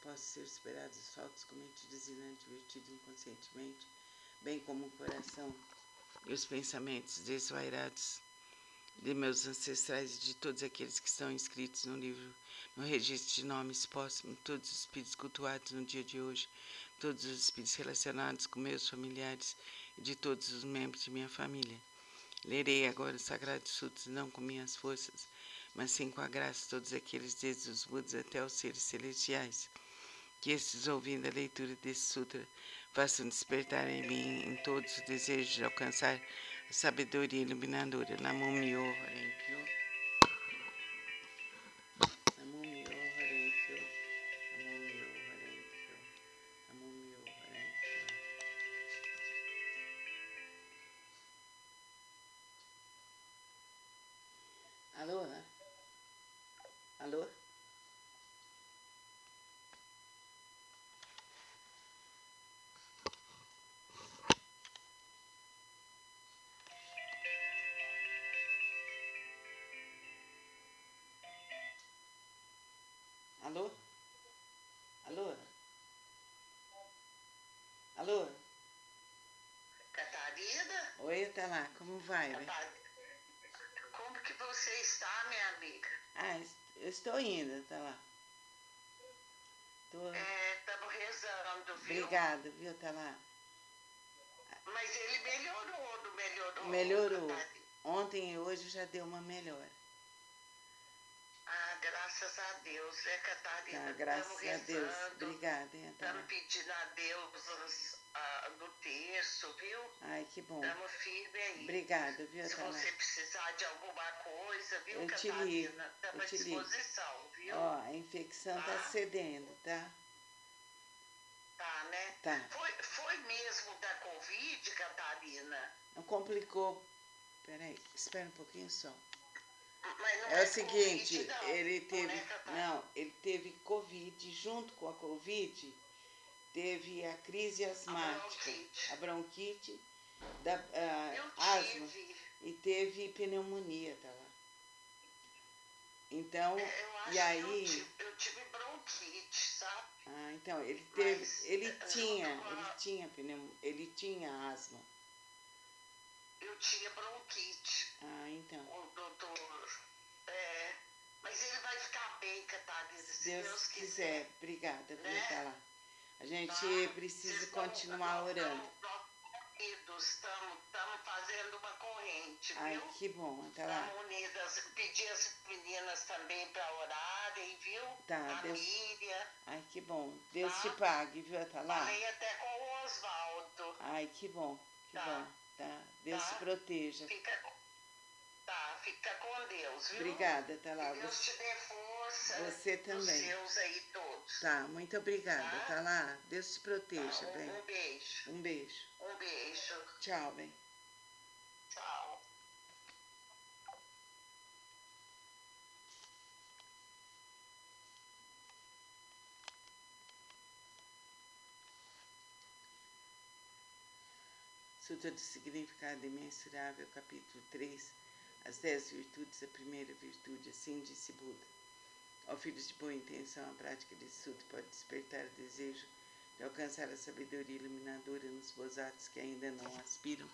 possam ser superadas as faltas cometidas e inadvertidas inconscientemente, bem como o coração e os pensamentos desvairados de meus ancestrais e de todos aqueles que estão inscritos no livro, no registro de nomes póstumos, todos os espíritos cultuados no dia de hoje, todos os espíritos relacionados com meus familiares e de todos os membros de minha família. Lerei agora os sagrados sutras não com minhas forças, mas sim com a graça de todos aqueles, desde os Budas até os seres celestiais, que estes, ouvindo a leitura desse sutra, façam despertar em mim, em todos, o desejo de alcançar a sabedoria iluminadora. Namo Myoho Renge Kyo. Namo Myoho Renge Kyo. Namo Myoho Renge Kyo. Namo Myoho Renge Kyo. Alô? Alô? Alô? Alô? Alô? Catarina? Oi, tá lá, como vai? Como que você está, minha amiga? Eu estou indo, tá lá. Estamos rezando, viu? Obrigada, viu, tá lá. Mas ele melhorou, não melhorou? Melhorou. Catarina? Ontem e hoje já deu uma melhora. Graças a Deus, né, Catarina? Tá, graças a Deus. Obrigada, hein, Estamos pedindo a Deus no terço, viu? Ai, que bom. Estamos firmes aí. Obrigada, viu, Se Tana? você precisar de alguma coisa, viu, Eu te Catarina? ligo. Estamos à disposição, viu? Ó, a infecção tá cedendo, tá? Tá, né? Tá. Foi mesmo da Covid, Catarina? Não complicou. Peraí, espera um pouquinho só. Mas não É o seguinte, COVID, não. ele teve. Não, né, Catarina? Não, ele teve Covid, junto com a Covid, teve a crise asmática, a bronquite, asma e teve pneumonia, tá lá. Então, Eu acho e aí. que eu tive bronquite, sabe? Então, ele tinha asma. Eu tinha bronquite. Então. O doutor. Mas ele vai ficar bem, Catarina, se Deus quiser. Obrigada, né? viu, tá lá. A gente precisa continuar orando. Nós estamos fazendo uma corrente, viu? Ai, que bom, tá lá. Estamos unidas. Pedi as meninas também para orarem, viu? Tá, a Miriam. Ai, que bom. Deus te pague, viu, tá lá. Falei até com o Oswaldo. Ai, que bom, bom. Tá, Deus te proteja. Fica com Deus, viu? Obrigada, tá lá. Que Deus te dê força. Você também. Os seus aí todos. Tá, muito obrigada, tá lá. Deus te proteja, bem. Um beijo. Um beijo. Um beijo. Tchau, bem. Tchau. Sutra do Significado Imensurável, capítulo 3, as 10 virtudes, a primeira virtude, assim disse Buda. Ó filhos de boa intenção, a prática desse sutra pode despertar o desejo de alcançar a sabedoria iluminadora nos bozatos que ainda não aspiram,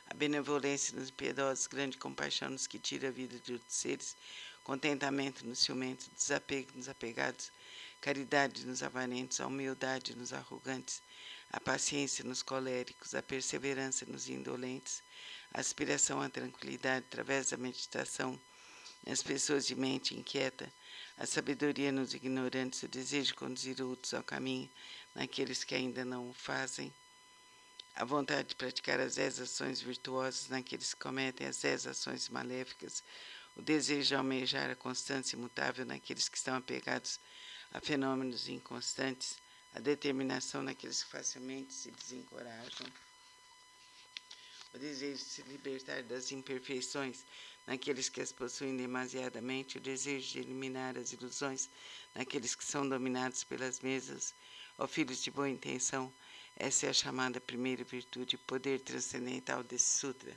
a benevolência nos piedosos, grande compaixão nos que tira a vida de outros seres, contentamento nos ciumentos, desapego nos apegados, caridade nos avarentos, a humildade nos arrogantes, a paciência nos coléricos, a perseverança nos indolentes, a aspiração à tranquilidade através da meditação nas pessoas de mente inquieta, a sabedoria nos ignorantes, o desejo de conduzir outros ao caminho naqueles que ainda não o fazem, a vontade de praticar as 10 ações virtuosas naqueles que cometem as 10 ações maléficas, o desejo de almejar a constância imutável naqueles que estão apegados a fenômenos inconstantes, a determinação naqueles que facilmente se desencorajam, o desejo de se libertar das imperfeições naqueles que as possuem demasiadamente, o desejo de eliminar as ilusões naqueles que são dominados pelas mesmas. Ó filhos de boa intenção, essa é a chamada primeira virtude, o poder transcendental desse sutra.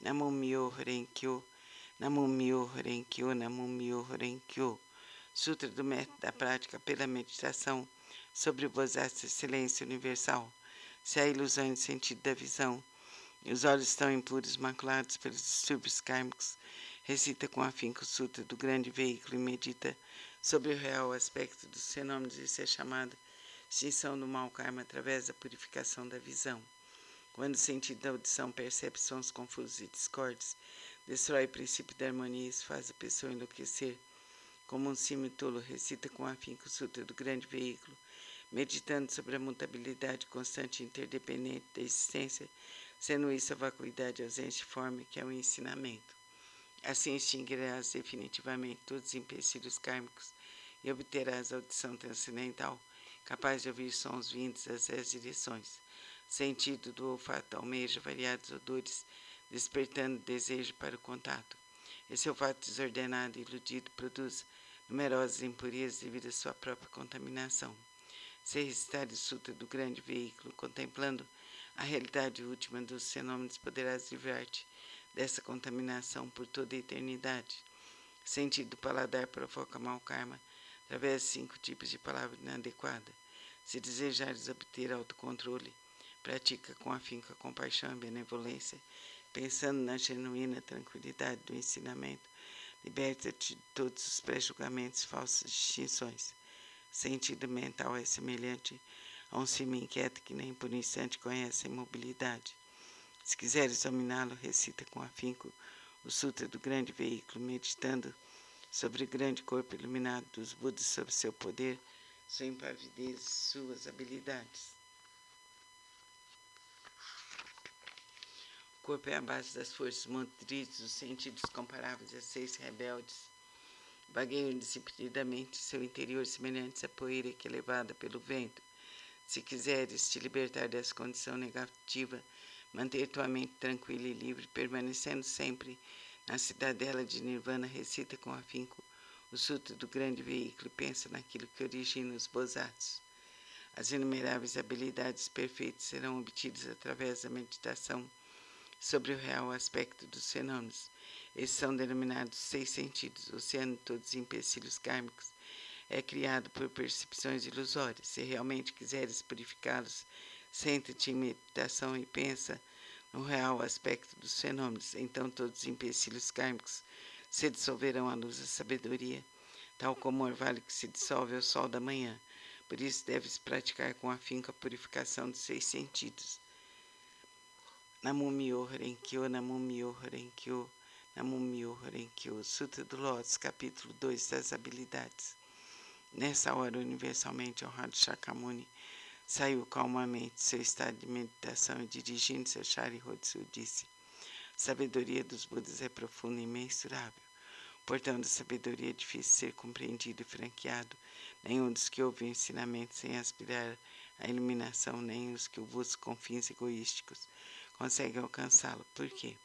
Namo Myoho Renge Kyo, Namo Myoho Renge Kyo, Namo Myoho Renge Kyo. Sutra do método da prática pela meditação, sobre o Bodhisattva Excelência Universal. Se há ilusão no sentido da visão, e os olhos estão impuros, maculados pelos distúrbios kármicos, recita com afinco o Sutra do grande veículo e medita sobre o real aspecto dos fenômenos. Isso é chamado extinção do mau karma através da purificação da visão. Quando o sentido da audição percebe sons confusos e discordes, destrói o princípio da harmonia e isso faz a pessoa enlouquecer. Como um símio tolo, recita com afinco o Sutra do grande veículo, meditando sobre a mutabilidade constante e interdependente da existência, sendo isso a vacuidade ausente de forma que é o ensinamento. Assim extinguirás definitivamente todos os empecilhos kármicos e obterás a audição transcendental, capaz de ouvir sons vindos das 10 direções. Sentido do olfato almeja variados odores, despertando desejo para o contato. Esse olfato desordenado e iludido produz numerosas impurezas devido à sua própria contaminação. Se recitar o Sutra do grande veículo, contemplando a realidade última dos fenômenos, poderás livrar-te dessa contaminação por toda a eternidade. Sentido do paladar provoca mau karma através de 5 tipos de palavra inadequada. Se desejares obter autocontrole, pratica com afinco a compaixão e benevolência, pensando na genuína tranquilidade do ensinamento. Liberta-te de todos os pré-julgamentos e falsas distinções. Sentido mental é semelhante a um cimo inquieto que nem por um instante conhece a imobilidade. Se quiseres dominá-lo, recita com afinco o Sutra do grande veículo, meditando sobre o grande corpo iluminado dos Budas, sobre seu poder, sua impavidez e suas habilidades. O corpo é a base das forças motrizes, os sentidos comparáveis a 6 rebeldes. Vagueiam desimpedidamente seu interior, semelhantes à poeira que é levada pelo vento. Se quiseres te libertar dessa condição negativa, manter tua mente tranquila e livre, permanecendo sempre na cidadela de Nirvana, recita com afinco o Sutra do grande veículo e pensa naquilo que origina os Bodhisattvas. As inumeráveis habilidades perfeitas serão obtidas através da meditação sobre o real aspecto dos fenômenos. Esses são denominados 6 sentidos. O oceano de todos os empecilhos kármicos é criado por percepções ilusórias. Se realmente quiseres purificá-los, senta-te em meditação e pensa no real aspecto dos fenômenos. Então todos os empecilhos kármicos se dissolverão à luz da sabedoria, tal como o orvalho que se dissolve ao sol da manhã. Por isso deves praticar com afinco a purificação dos 6 sentidos. Namo Myoho Renkyo, Namo Myoho Renkyo, Namo Myoho Renkyo. Sutra do Lótus, capítulo 2 das habilidades. Nessa hora, universalmente honrado Shakyamuni saiu calmamente de seu estado de meditação e, dirigindo-se a Sharihodzu, disse: a sabedoria dos Budas é profunda e imensurável. O portão da sabedoria é difícil de ser compreendido e franqueado. Nenhum dos que ouvem o ensinamento sem aspirar à iluminação, nem os que o buscam com fins egoísticos, conseguem alcançá-lo. Por quê?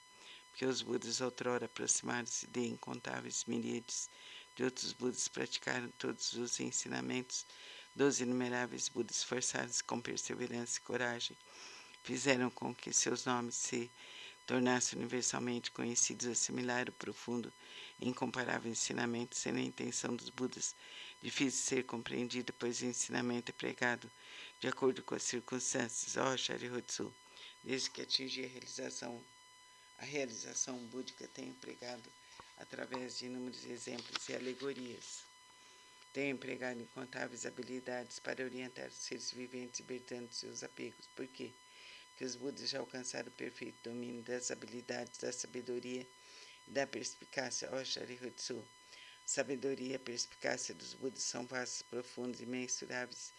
Porque os Budas outrora aproximaram-se de incontáveis miríades de outros Budas, praticaram todos os ensinamentos dos inumeráveis Budas, esforçados com perseverança e coragem, fizeram com que seus nomes se tornassem universalmente conhecidos, assimilar o profundo e incomparável ensinamento, sendo a intenção dos Budas difícil de ser compreendida, pois o ensinamento é pregado de acordo com as circunstâncias. Ó Sharihodzu, desde que atingi a realização búdica, tenho pregado através de inúmeros exemplos e alegorias. Tenho empregado incontáveis habilidades para orientar os seres viventes, libertando seus apegos. Por quê? Porque os Budas já alcançaram o perfeito domínio das habilidades da sabedoria e da perspicácia. Ó Sharihodzu, sabedoria e a perspicácia dos Budas são vastos, profundos, imensuráveis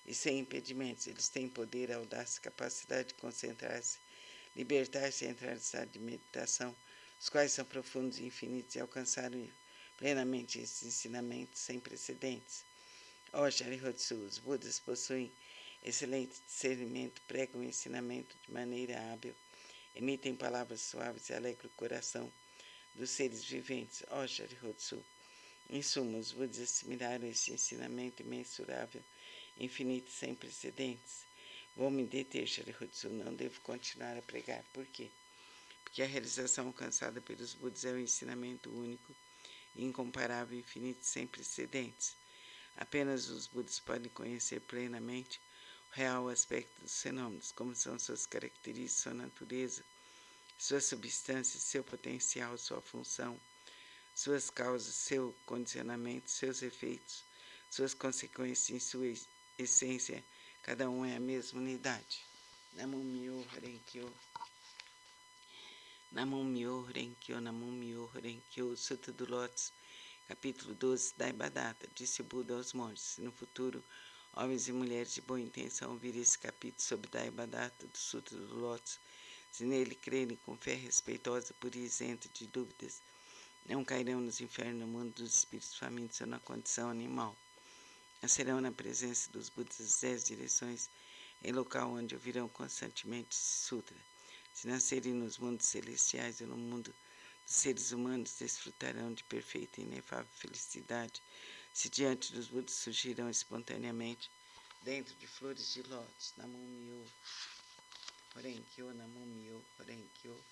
e sem impedimentos. Eles têm poder, audácia, capacidade de concentrar-se, libertar-se e entrar em estado de meditação, os quais são profundos e infinitos e alcançaram plenamente esses ensinamentos sem precedentes. Ó Sharihodzu, os Budas possuem excelente discernimento, pregam o ensinamento de maneira hábil, emitem palavras suaves e alegram o coração dos seres viventes. Ó Sharihodzu, em suma, os Budas assimilaram esse ensinamento imensurável, infinito, sem precedentes. Vou me deter, Sharihodzu, não devo continuar a pregar. Por quê? Porque a realização alcançada pelos Budas é um ensinamento único, incomparável, infinito, sem precedentes. Apenas os Budas podem conhecer plenamente o real aspecto dos fenômenos, como são suas características, sua natureza, sua substância, seu potencial, sua função, suas causas, seu condicionamento, seus efeitos, suas consequências em sua essência. Cada um é a mesma unidade. Namum Myoho Renge Kyo. Namum Myoho Renge Kyo, Namum Myoho Renge Kyo, Sutra do Lótus, capítulo 12, Daibhadata. Disse o Buda aos monges: se no futuro homens e mulheres de boa intenção ouvirem esse capítulo sobre Daibhadata do Sutra do Lótus, se nele crerem com fé respeitosa, pura e isenta de dúvidas, não cairão nos infernos no mundo dos espíritos famintos ou na condição animal. Nascerão na presença dos Budas das 10 direções, em local onde ouvirão constantemente esse sutra. Se nascerem nos mundos celestiais ou no mundo dos seres humanos, desfrutarão de perfeita e inefável felicidade, se diante dos Budas surgirão espontaneamente dentro de flores de lótus. Namum Myoho Renge Kyo, Namum Myoho Renge Kyo,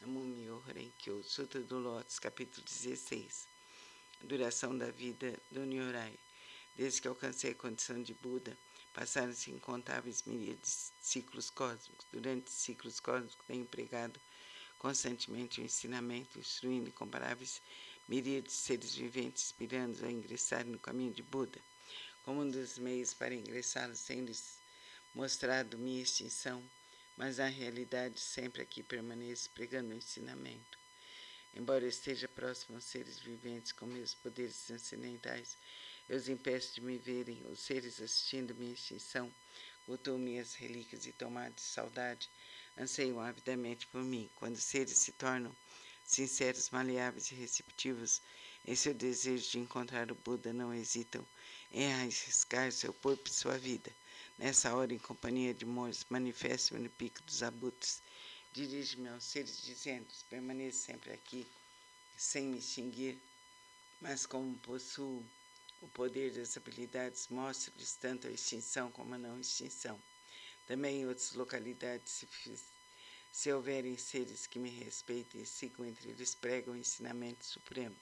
Namum Myoho Renge Kyo. Sutra do Lótus, capítulo 16. A duração da vida do Nyorai. Desde que alcancei a condição de Buda, passaram-se incontáveis miríades de ciclos cósmicos. Durante os ciclos cósmicos, tenho empregado constantemente o ensinamento, instruindo incomparáveis miríades de seres viventes, inspirando-os a ingressarem no caminho de Buda. Como um dos meios para ingressá-los, tendo-lhes mostrado minha extinção, mas na realidade sempre aqui permaneço pregando o ensinamento. Embora eu esteja próximo aos seres viventes com meus poderes transcendentais, eu os impeço de me verem. Os seres assistindo minha extinção, cultuam minhas relíquias e, tomados de saudade, anseiam avidamente por mim. Quando os seres se tornam sinceros, maleáveis e receptivos em seu desejo de encontrar o Buda, não hesitam em arriscar seu corpo e sua vida. Nessa hora, em companhia de monges, manifesto-me no pico dos abutres. Dirijo-me aos seres dizendo: permaneço sempre aqui, sem me extinguir, mas como possuo o poder das habilidades, mostro-lhes tanto a extinção como a não extinção. Também em outras localidades, se houverem seres que me respeitem e sigam, entre eles pregam o ensinamento supremo.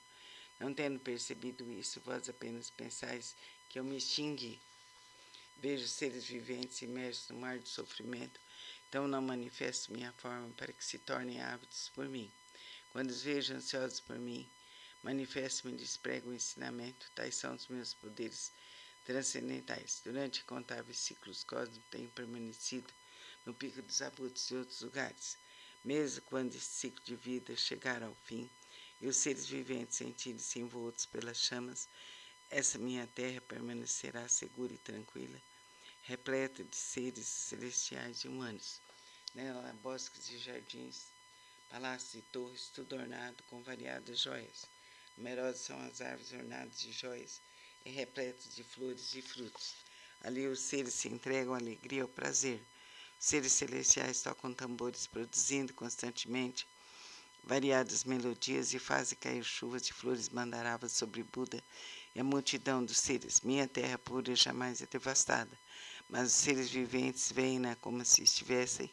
Não tendo percebido isso, vós apenas pensais que eu me extingui. Vejo seres viventes imersos no mar de sofrimento, então não manifesto minha forma para que se tornem ávidos por mim. Quando os vejo ansiosos por mim, manifesto-me e lhes prego o ensinamento. Tais são os meus poderes transcendentais. Durante incontáveis ciclos cósmicos tenho permanecido no pico dos abutres e outros lugares. Mesmo quando esse ciclo de vida chegar ao fim e os seres viventes sentirem-se envoltos pelas chamas, essa minha terra permanecerá segura e tranquila, repleta de seres celestiais e humanos. Nela há bosques e jardins, palácios e torres, tudo ornado com variadas joias. Numerosas são as árvores ornadas de joias e repletas de flores e frutos. Ali os seres se entregam à alegria e ao prazer. Os seres celestiais tocam tambores, produzindo constantemente variadas melodias e fazem cair chuvas de flores mandaravas sobre Buda e a multidão dos seres. Minha terra pura jamais é devastada, mas os seres viventes veem-na como se estivessem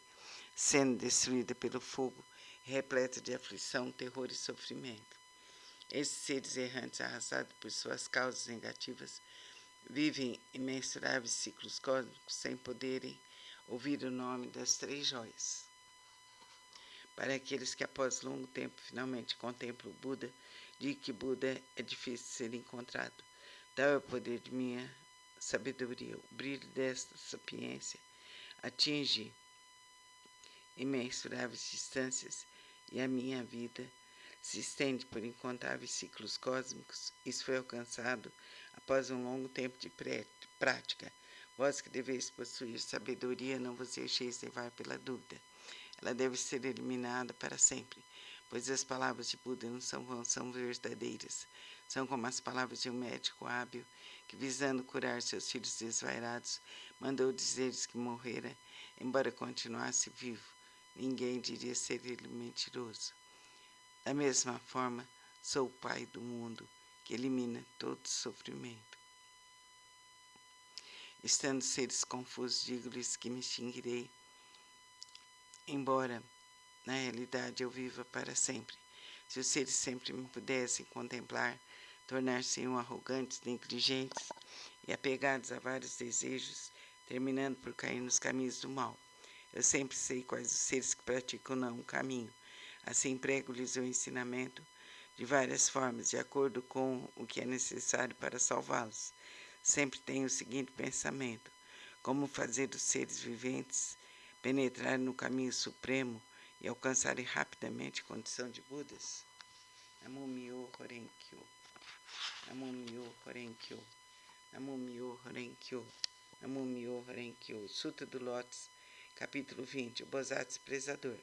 sendo destruída pelo fogo, repleta de aflição, terror e sofrimento. Esses seres errantes, arrasados por suas causas negativas, vivem imensuráveis ciclos cósmicos sem poderem ouvir o nome das 3 joias. Para aqueles que após longo tempo finalmente contemplam o Buda, digo que Buda é difícil de ser encontrado. Tal é o poder de minha sabedoria. O brilho desta sapiência atinge imensuráveis distâncias e a minha vida se estende por incontáveis ciclos cósmicos. Isso foi alcançado após um longo tempo de prática. Vós que deveis possuir sabedoria, não vos deixeis levar pela dúvida. Ela deve ser eliminada para sempre, pois as palavras de Buda não são verdadeiras. São como as palavras de um médico hábil que, visando curar seus filhos desvairados, mandou dizer-lhes que morrera, embora continuasse vivo. Ninguém diria ser ele mentiroso. Da mesma forma, sou o Pai do mundo, que elimina todo sofrimento. Estando seres confusos, digo-lhes que me extinguirei, embora, na realidade, eu viva para sempre. Se os seres sempre me pudessem contemplar, tornar-se-iam arrogantes, negligentes e apegados a vários desejos, terminando por cair nos caminhos do mal. Eu sempre sei quais os seres que praticam não o caminho. Assim prego-lhes o ensinamento de várias formas, de acordo com o que é necessário para salvá-los. Sempre tenho o seguinte pensamento: como fazer os seres viventes penetrarem no caminho supremo e alcançarem rapidamente a condição de Budas? Namo Myoho Renge-kyo. Namo Myoho Renge-kyo. Namo Myoho Renge-kyo. Namo Myoho Renge-kyo. Sutra do Lótus, capítulo 20. O Bodhisattva Prezador.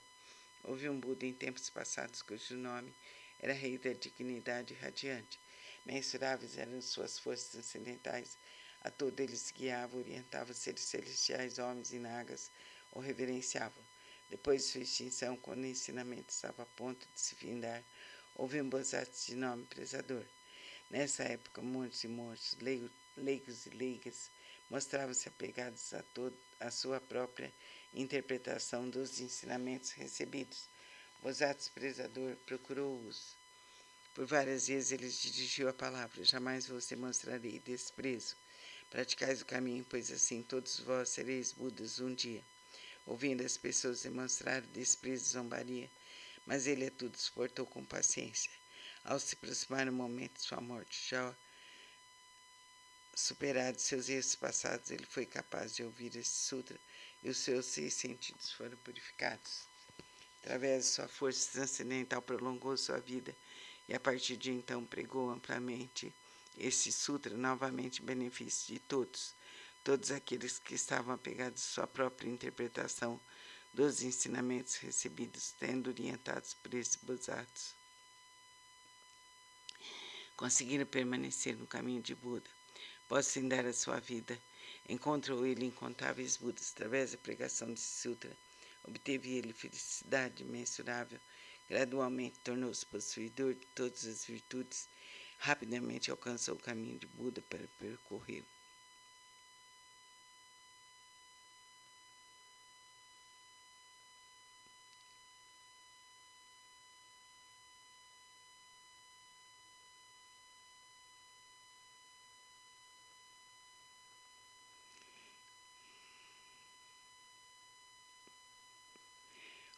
Houve um Buda em tempos passados cujo nome era Rei da Dignidade Radiante. Mensuráveis eram suas forças transcendentais. A todo ele se guiava, orientava os seres celestiais, homens e nagas, o reverenciavam. Depois de sua extinção, quando o ensinamento estava a ponto de se findar, houve um Bodhisattva de nome Prezador. Nessa época, monges e monges, leigos e leigas, mostravam-se apegados a sua própria interpretação dos ensinamentos recebidos. O Bodhisattva Prezador procurou-os. Por várias vezes ele dirigiu a palavra: jamais vos demonstrarei desprezo. Praticais o caminho, pois assim todos vós sereis Budas um dia. Ouvindo as pessoas demonstrar desprezo e zombaria, mas ele a tudo suportou com paciência. Ao se aproximar o momento de sua morte, já superado seus erros passados, ele foi capaz de ouvir este sutra e os seus 6 sentidos foram purificados. Através de sua força transcendental, prolongou sua vida e, a partir de então, pregou amplamente este sutra, novamente em benefício de todos. Todos aqueles que estavam apegados à sua própria interpretação dos ensinamentos recebidos, tendo orientados por esse Bodhisattva, conseguiram permanecer no caminho de Buda. Após findar a sua vida, encontrou ele incontáveis Budas. Através da pregação desse sutra, obteve ele felicidade imensurável. Gradualmente tornou-se possuidor de todas as virtudes. Rapidamente alcançou o caminho de Buda para percorrê-lo.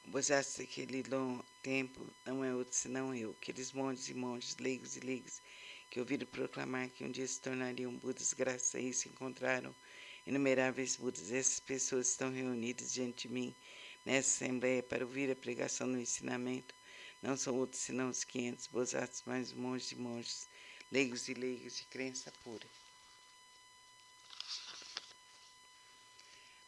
O Bodhisattva daquele longo tempo não é outro senão eu. Aqueles monges e monges, leigos e leigas, que ouviram proclamar que um dia se tornariam Budas, graças a isso encontraram inumeráveis Budas. Essas pessoas estão reunidas diante de mim nessa assembleia para ouvir a pregação do ensinamento. Não são outros senão os 500 Bodhisattvas, mais monges e monges, leigos e leigas de crença pura.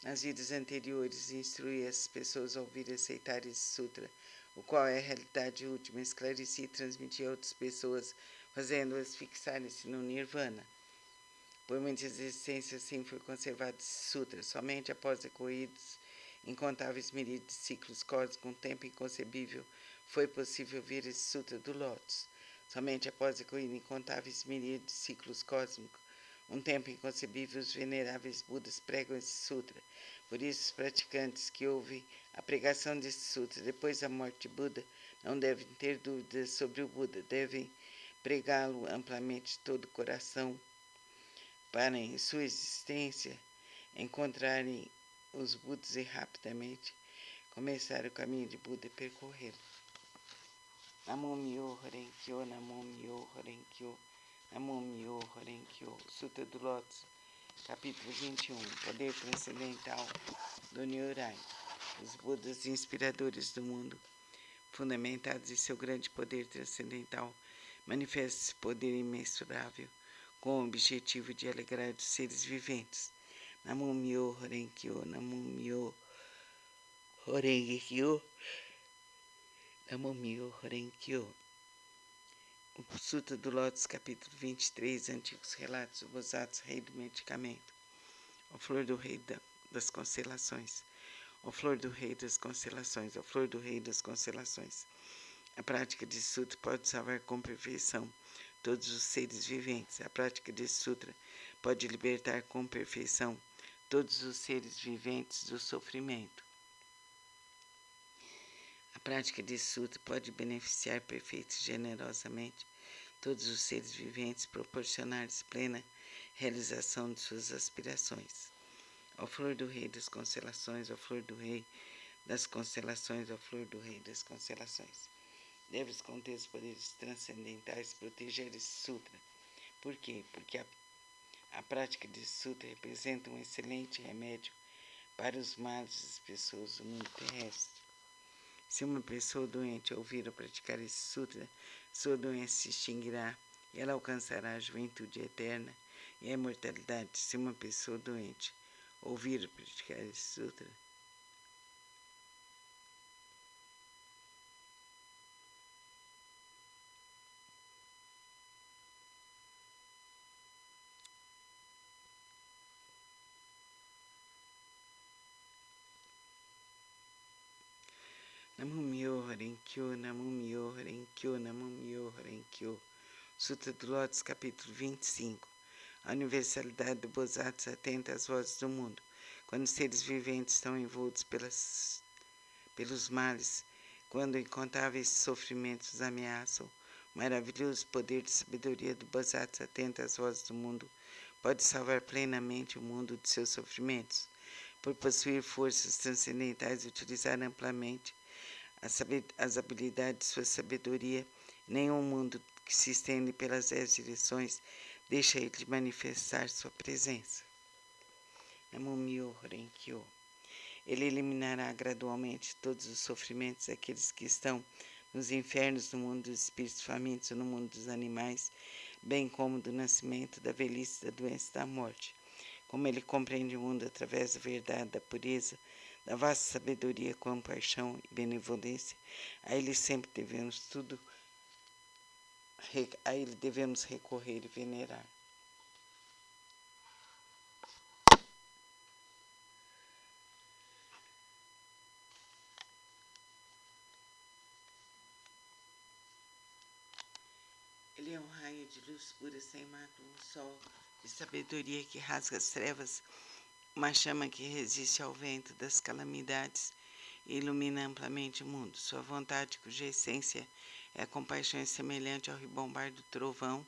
Nas vidas anteriores, instruí essas pessoas a ouvir e aceitar esse sutra, o qual é a realidade última. Esclareci e transmiti a outras pessoas, fazendo-as fixarem-se no Nirvana. Por muitas existências, assim foi conservado esse sutra. Somente após decorridos incontáveis miríades de ciclos cósmicos, um tempo inconcebível, foi possível ver esse sutra do Lótus. Somente após decorridos incontáveis miríades de ciclos cósmicos, um tempo inconcebível, os veneráveis Budas pregam esse sutra. Por isso, os praticantes que ouvem a pregação desse sutra depois da morte de Buda não devem ter dúvidas sobre o Buda, devem pregá-lo amplamente de todo o coração, para em sua existência encontrarem os Budas e rapidamente começar o caminho de Buda e percorrê-lo. Namo Myoho Renge-kyo, Namo Myoho Renge-kyo, Namo Myoho Renge-kyo. Sutra do Lótus, capítulo 21. Poder transcendental do Nyorai. Os Budas inspiradores do mundo, fundamentados em seu grande poder transcendental, manifestam esse poder imensurável com o objetivo de alegrar os seres viventes. Namo Myoho Renge-kyo, Namo Myoho Renge-kyo, Namo Myoho Renge-kyo. O Sutra do Lótus, capítulo 23, antigos relatos do Bodhisattva, rei do medicamento. A flor do rei das constelações. A flor do rei das constelações. A flor do rei das constelações. A prática de sutra pode salvar com perfeição todos os seres viventes. A prática de sutra pode libertar com perfeição todos os seres viventes do sofrimento. A prática de sutra pode beneficiar perfeita e generosamente todos os seres viventes, proporcionar-lhes plena realização de suas aspirações. Ó flor do rei das constelações, ó flor do rei das constelações, ó flor do rei das constelações. Deves conter os poderes transcendentais, proteger esse sutra. Por quê? Porque a prática desse sutra representa um excelente remédio para os males das pessoas do mundo terrestre. Se uma pessoa doente ouvir ou praticar esse sutra, sua doença se extinguirá e ela alcançará a juventude eterna e a imortalidade. Se uma pessoa doente ouvir ou praticar esse sutra, Namum-myoho Renge-kyo, Namum-myoho Renge-kyo, Namum-myoho Renge-kyo. Sutra do Lótus, capítulo 25. A universalidade do Bodhisattva atenta às vozes do mundo. Quando os seres viventes estão envoltos pelos males, quando incontáveis sofrimentos os ameaçam, o maravilhoso poder de sabedoria do Bodhisattva atenta às vozes do mundo pode salvar plenamente o mundo de seus sofrimentos. Por possuir forças transcendentais e utilizar amplamente as habilidades de sua sabedoria, nenhum mundo que se estende pelas 10 direções deixa ele de manifestar sua presença. Namum-myoho Renge-kyo. Ele eliminará gradualmente todos os sofrimentos daqueles que estão nos infernos, no mundo dos espíritos famintos, no mundo dos animais, bem como do nascimento, da velhice, da doença e da morte. Como ele compreende o mundo através da verdade, da pureza, da vasta sabedoria, compaixão e benevolência, a ele sempre devemos recorrer e venerar. Ele é um raio de luz pura, sem mácula, um sol de sabedoria que rasga as trevas, uma chama que resiste ao vento das calamidades e ilumina amplamente o mundo. Sua vontade, cuja essência é a compaixão, é semelhante ao ribombar do trovão.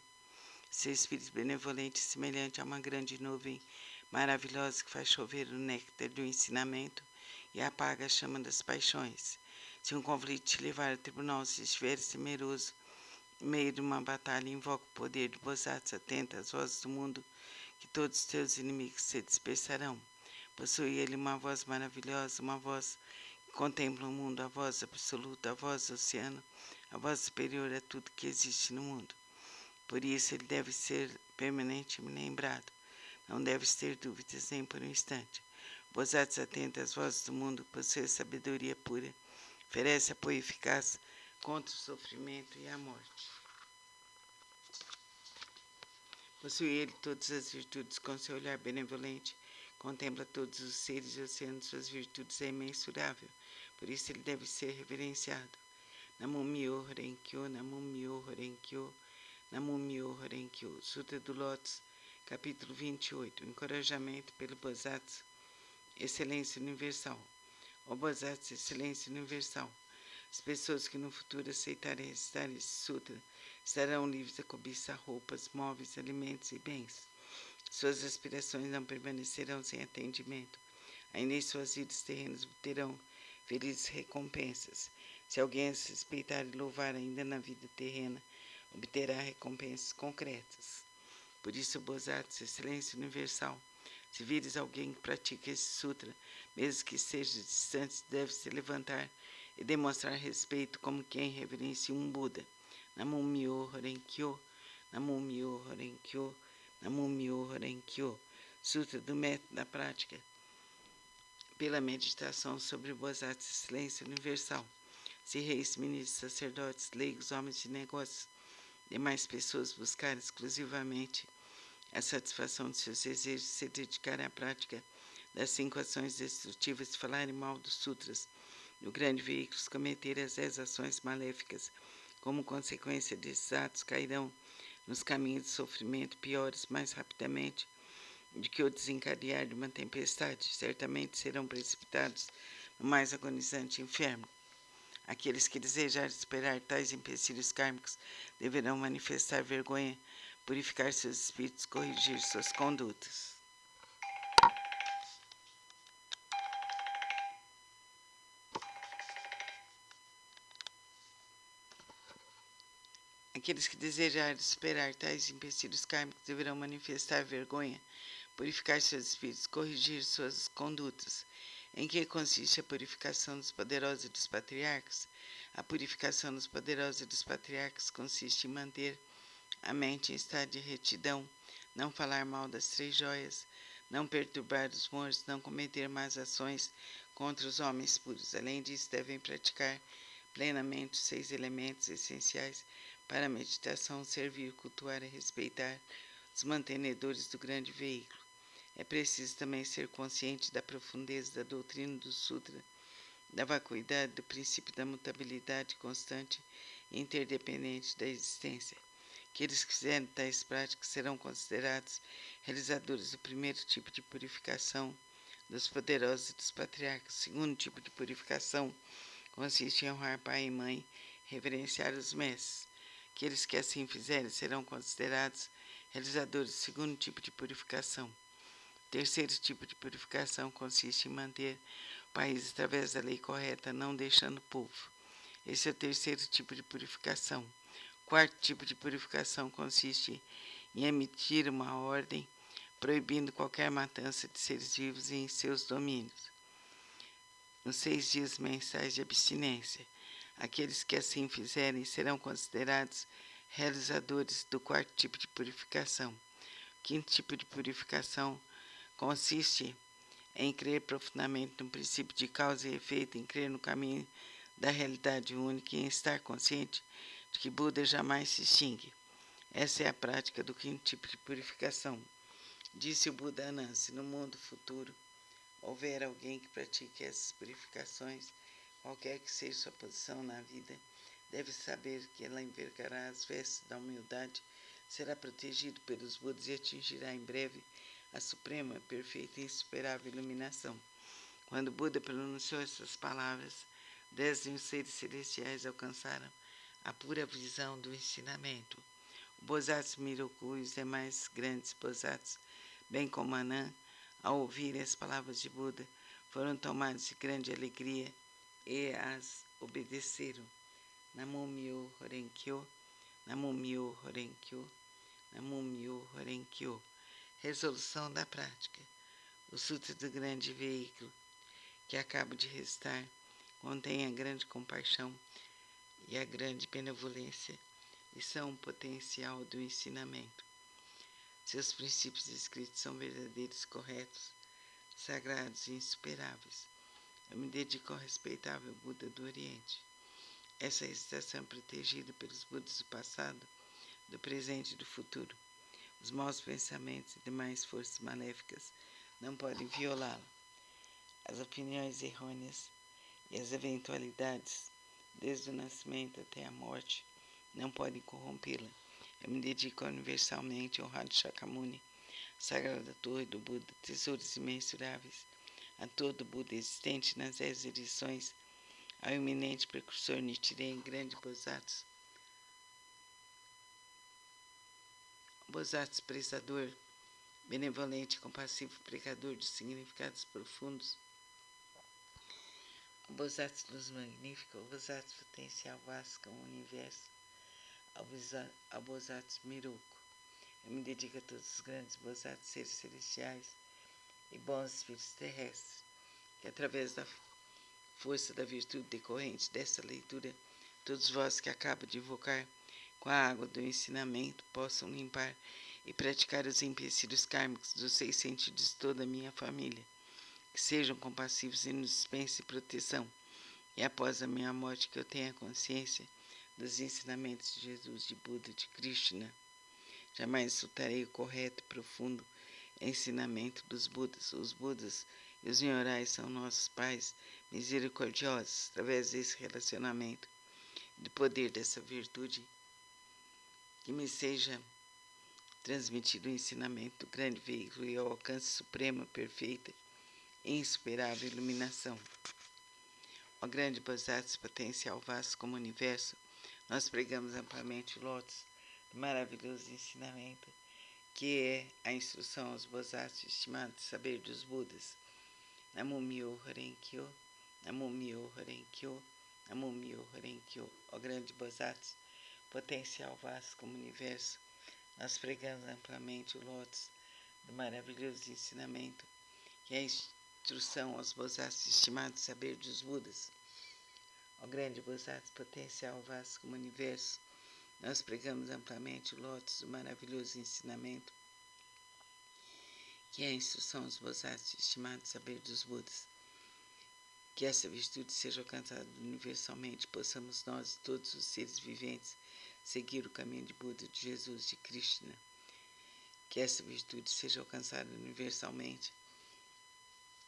Seu espírito benevolente é semelhante a uma grande nuvem maravilhosa que faz chover o néctar do ensinamento e apaga a chama das paixões. Se um conflito te levar ao tribunal, se estiveres temeroso, no meio de uma batalha, invoca o poder do Bodhisattva, atenta às vozes do mundo, que todos os teus inimigos se dispersarão. Possui ele uma voz maravilhosa, uma voz que contempla o mundo, a voz absoluta, a voz do oceano, a voz superior a tudo que existe no mundo. Por isso ele deve ser permanentemente lembrado. Não deves ter dúvidas nem por um instante. O Bodhisattva atenta às vozes do mundo, possui sabedoria pura, oferece apoio eficaz contra o sofrimento e a morte. Possui ele todas as virtudes, com seu olhar benevolente, contempla todos os seres e o oceano de suas virtudes é imensurável, por isso ele deve ser reverenciado. Namum-myoho Renge-kyo, Namum-myoho Renge-kyo, Namum-myoho Renge-kyo. Sutra do Lótus, capítulo 28. Encorajamento pelo Bodhisattva, excelência universal. Ó Bodhisattva, excelência universal. As pessoas que no futuro aceitarem recitar esse sutra estarão livres da cobiça, roupas, móveis, alimentos e bens. Suas aspirações não permanecerão sem atendimento. Ainda em suas vidas terrenas terão felizes recompensas. Se alguém as respeitar e louvar ainda na vida terrena, obterá recompensas concretas. Por isso, Bodhisattva, excelência universal, se vires alguém que pratica esse sutra, mesmo que seja distante, deve se levantar e demonstrar respeito como quem reverencia um Buda. Namum-myoho Renge-kyo, Namum-myoho Renge-kyo, Namum-myoho Renge-kyo. Sutra do método da prática pela meditação sobre o Bodhisattva, excelência universal. Se reis, ministros, sacerdotes, leigos, homens de negócios, demais pessoas buscarem exclusivamente a satisfação de seus desejos, se dedicarem à prática das 5 ações destrutivas, se falarem mal dos sutras, no grande veículo, cometer as 10 ações maléficas, como consequência desses atos, cairão nos caminhos de sofrimento piores mais rapidamente do que o desencadear de uma tempestade. Certamente serão precipitados no mais agonizante inferno. Aqueles que desejarem superar tais empecilhos kármicos deverão manifestar vergonha purificar seus espíritos, corrigir suas condutas. Aqueles que desejarem superar tais empecilhos kármicos deverão manifestar vergonha, purificar seus espíritos, corrigir suas condutas. Em que consiste a purificação dos poderosos e dos patriarcas? A purificação dos poderosos e dos patriarcas consiste em manter a mente em estado de retidão, não falar mal das 3 joias, não perturbar os mortos, não cometer más ações contra os homens puros. Além disso, devem praticar plenamente os 6 elementos essenciais para a meditação, servir, cultuar e respeitar os mantenedores do grande veículo. É preciso também ser consciente da profundeza da doutrina do Sutra, da vacuidade do princípio da mutabilidade constante e interdependente da existência. Aqueles que fizerem tais práticas serão considerados realizadores do primeiro tipo de purificação dos poderosos e dos patriarcas. O segundo tipo de purificação consiste em honrar pai e mãe, reverenciar os mestres. Aqueles que assim fizerem serão considerados realizadores do segundo tipo de purificação. O terceiro tipo de purificação consiste em manter o país através da lei correta, não deixando o povo. Esse é o terceiro tipo de purificação. O quarto tipo de purificação consiste em emitir uma ordem proibindo qualquer matança de seres vivos em seus domínios, nos 6 dias mensais de abstinência. Aqueles que assim fizerem serão considerados realizadores do quarto tipo de purificação. O quinto tipo de purificação consiste em crer profundamente no princípio de causa e efeito, em crer no caminho da realidade única e em estar consciente de que Buda jamais se extingue. Essa é a prática do quinto tipo de purificação. Disse o Buda Anã: se no mundo futuro houver alguém que pratique essas purificações, qualquer que seja sua posição na vida, deve saber que ela envergará as vestes da humildade, será protegido pelos Budas e atingirá em breve a suprema, perfeita e insuperável iluminação. Quando Buda pronunciou essas palavras, 10 mil seres celestiais alcançaram a pura visão do ensinamento. O Bosatsu Miroku e os demais grandes Bosatsu, bem como Anã, ao ouvirem as palavras de Buda, foram tomados de grande alegria e as obedeceram. Namo Myo Horenkyo, Namo Myo Horenkyo, Namo Myo Horenkyo. Resolução da prática. O Sutra do Grande Veículo, que acabo de recitar, contém a grande compaixão e a grande benevolência e são um potencial do ensinamento. Seus princípios escritos são verdadeiros, corretos, sagrados e insuperáveis. Eu me dedico ao respeitável Buda do Oriente. Essa recitação é protegida pelos Budas do passado, do presente e do futuro. Os maus pensamentos e demais forças maléficas não podem violá-la. As opiniões errôneas e as eventualidades, desde o nascimento até a morte, não podem corrompê-la. Eu me dedico universalmente ao honrado Shakyamuni, sagrada torre do Buda, tesouros imensuráveis, a todo Buda existente nas 10 edições, ao eminente precursor Nichiren, grande Bosatsu, Bosatsu prezador, benevolente, compassivo, pregador de significados profundos, o Bosatsu Luz Magnífica, o Bosatsu Potencial Vasto ao Universo, ao Bosatsu Miroku. Eu me dedico a todos os grandes Bosatsu, seres celestiais e bons espíritos terrestres, que através da força da virtude decorrente dessa leitura, todos vós que acabo de invocar com a água do ensinamento possam limpar e praticar os empecilhos kármicos dos 6 sentidos de toda a minha família, que sejam compassivos e nos dispensem proteção, e após a minha morte que eu tenha consciência dos ensinamentos de Jesus, de Buda, de Krishna. Jamais insultarei o correto e profundo ensinamento dos Budas. Os Budas e os Nyorais são nossos pais misericordiosos. Através desse relacionamento, do poder dessa virtude, que me seja transmitido o ensinamento do grande veículo e ao alcance suprema, perfeita e insuperável iluminação. Ó grande Bosatsu, potencial vasto como o universo, nós pregamos amplamente o lótus do maravilhoso ensinamento, que é a instrução aos Bodhisattvas, estimado saber dos Budas. Namo Myoho Renge Kyo, Namo Myoho Renge Kyo, Namo Myoho Renge Kyo. Ó grande Bodhisattva, potencial vasto como o universo, nós pregamos amplamente o lótus do maravilhoso ensinamento, que é a instrução aos Bodhisattvas, estimado saber dos Budas. Ó grande Bodhisattva, potencial vasto como o universo, nós pregamos amplamente o lótus do maravilhoso ensinamento, que é a instrução aos Bodhisattvas, estimado saber dos Budas. Que essa virtude seja alcançada universalmente, possamos nós e todos os seres viventes seguir o caminho de Buda, de Jesus, de Krishna. Que essa virtude seja alcançada universalmente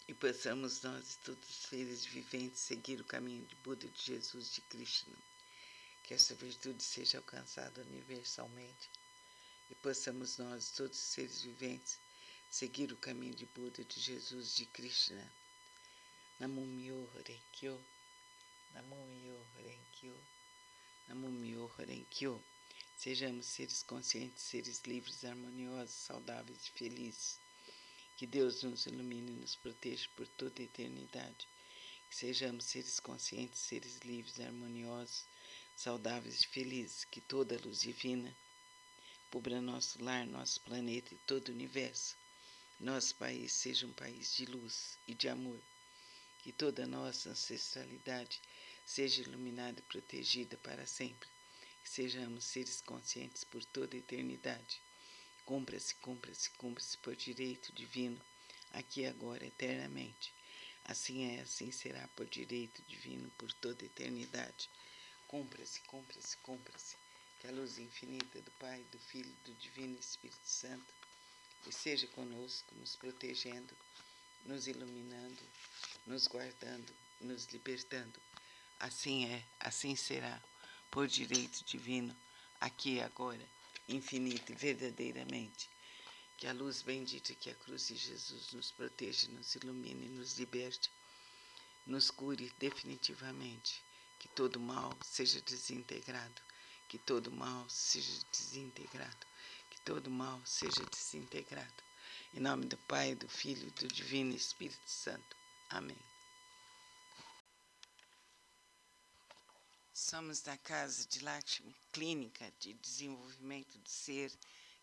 e possamos nós e todos os seres viventes seguir o caminho de Buda, de Jesus, de Krishna. Que essa virtude seja alcançada universalmente e possamos nós e todos os seres viventes seguir o caminho de Buda, de Jesus, de Krishna. Namo Myoho Renge Kyo, Namo Myoho Renge Kyo, Namo Myoho Renge Kyo. Sejamos seres conscientes, seres livres, harmoniosos, saudáveis e felizes. Que Deus nos ilumine e nos proteja por toda a eternidade. Que sejamos seres conscientes, seres livres, harmoniosos, saudáveis e felizes. Que toda a luz divina cubra nosso lar, nosso planeta e todo o universo. Nosso país seja um país de luz e de amor. Que toda a nossa ancestralidade seja iluminada e protegida para sempre. Que sejamos seres conscientes por toda a eternidade. Cumpra-se, cumpra-se, cumpra-se por direito divino, aqui e agora, eternamente. Assim é, assim será por direito divino por toda a eternidade. Cumpra-se, cumpra-se, cumpra-se. Que a luz infinita do Pai, do Filho e do Divino Espírito Santo esteja conosco, nos protegendo, nos iluminando, nos guardando, nos libertando. Assim é, assim será, por direito divino, aqui e agora, infinito e verdadeiramente. Que a luz bendita, que a cruz de Jesus nos proteja, nos ilumine, nos liberte, nos cure definitivamente. Que todo mal seja desintegrado, que todo mal seja desintegrado, que todo mal seja desintegrado. Em nome do Pai, do Filho e do Divino Espírito Santo. Amém. Somos da Casa de Lakshmi, Clínica de Desenvolvimento do Ser,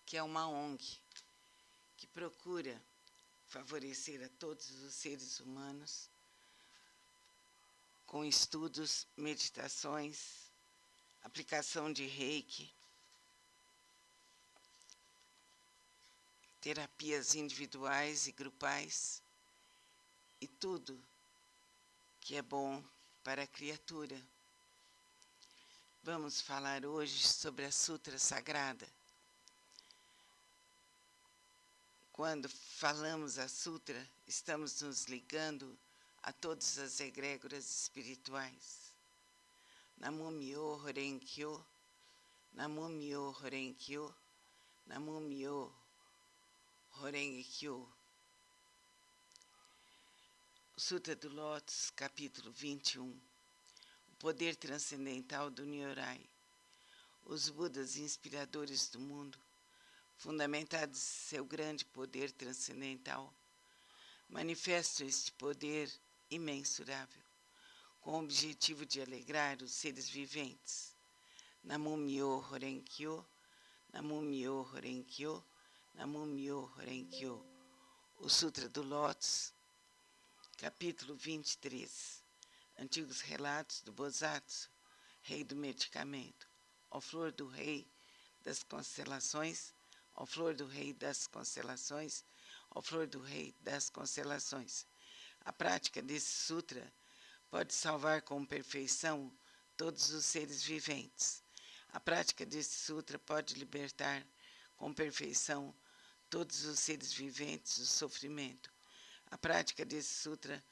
que é uma ONG que procura favorecer a todos os seres humanos com estudos, meditações, aplicação de Reiki, terapias individuais e grupais e tudo que é bom para a criatura. Vamos falar hoje sobre a Sutra Sagrada. Quando falamos a Sutra, estamos nos ligando a todas as egrégoras espirituais. Namo Myoho Renge Kyo, Namo Myoho Renge Kyo, Namo Myoho Renge Kyo. Sutra do Lótus, capítulo 21. O poder transcendental do Nyorai. Os Budas inspiradores do mundo, fundamentados em seu grande poder transcendental, manifestam este poder imensurável, com o objetivo de alegrar os seres viventes. Namo Myoho Renge Kyo, Namo Myoho Renge Kyo, Namo Myoho Renge Kyo. O Sutra do Lótus, capítulo 23. Antigos relatos do Bodhisattva, rei do medicamento. Ó flor do rei das constelações, ó flor do rei das constelações, ó flor do rei das constelações. A prática desse sutra pode salvar com perfeição todos os seres viventes. A prática desse sutra pode libertar com perfeição todos os seres viventes do sofrimento. A prática desse sutra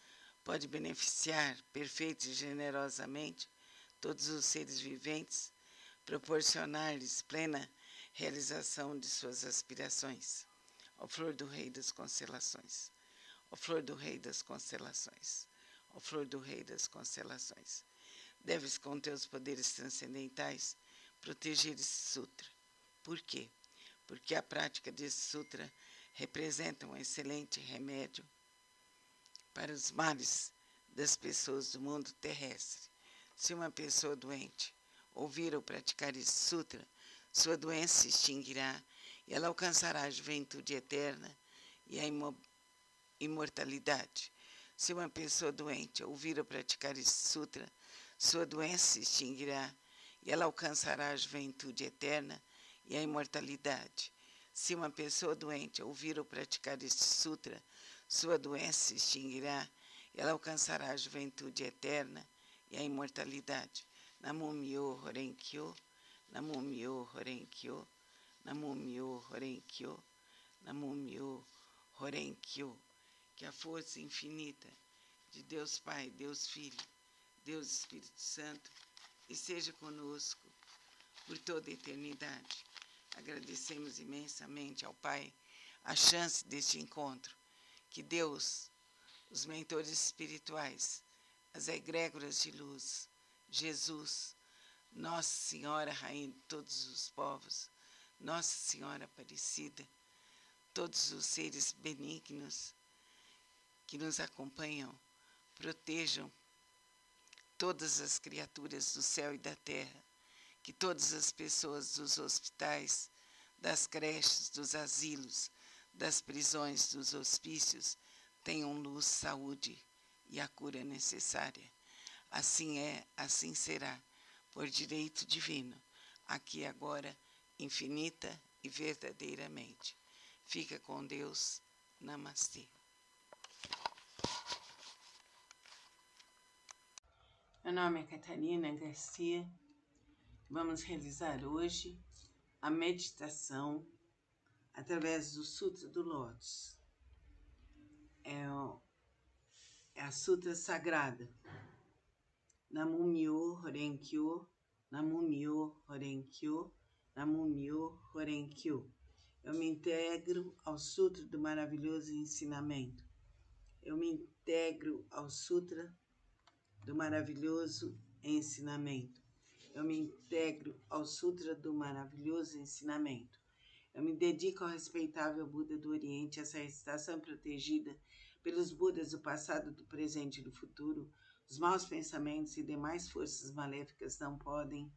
pode beneficiar perfeita e generosamente todos os seres viventes, proporcionar-lhes plena realização de suas aspirações. Ó flor do rei das constelações, ó flor do rei das constelações, ó flor do rei das constelações. Deves, com teus poderes transcendentais, proteger esse sutra. Por quê? Porque a prática desse sutra representa um excelente remédio para os males das pessoas do mundo terrestre. Se uma pessoa doente ouvir ou praticar esse sutra, sua doença se extinguirá e ela alcançará a juventude eterna e a imortalidade. Se uma pessoa doente ouvir ou praticar esse sutra, sua doença se extinguirá e ela alcançará a juventude eterna e a imortalidade. Se uma pessoa doente ouvir ou praticar este sutra, sua doença se extinguirá e ela alcançará a juventude eterna e a imortalidade. Namo Myoho Renge-kyo, Namo Myoho Renge-kyo, Namo Myoho Renge-kyo, Namo Myoho Renge-kyo. Que a força infinita de Deus Pai, Deus Filho, Deus Espírito Santo esteja conosco por toda a eternidade. Agradecemos imensamente ao Pai a chance deste encontro. Que Deus, os mentores espirituais, as egrégoras de luz, Jesus, Nossa Senhora, Rainha de todos os povos, Nossa Senhora Aparecida, todos os seres benignos que nos acompanham, protejam todas as criaturas do céu e da terra, que todas as pessoas dos hospitais, das creches, dos asilos, das prisões, dos hospícios, tenham luz, saúde e a cura necessária. Assim é, assim será, por direito divino, aqui agora, infinita e verdadeiramente. Fica com Deus. Namastê. Meu nome é Catarina Garcia. Vamos realizar hoje a meditação através do Sutra do Lótus. É a Sutra Sagrada. Namo Myoho Renge-kyo, Namo Myoho Renge-kyo, Namo Myoho Renge-kyo. Eu me integro ao Sutra do maravilhoso ensinamento. Eu me integro ao Sutra do maravilhoso ensinamento. Eu me integro ao Sutra do maravilhoso ensinamento. Eu me dedico ao respeitável Buda do Oriente, essa estação protegida pelos Budas do passado, do presente e do futuro. Os maus pensamentos e demais forças maléficas não podem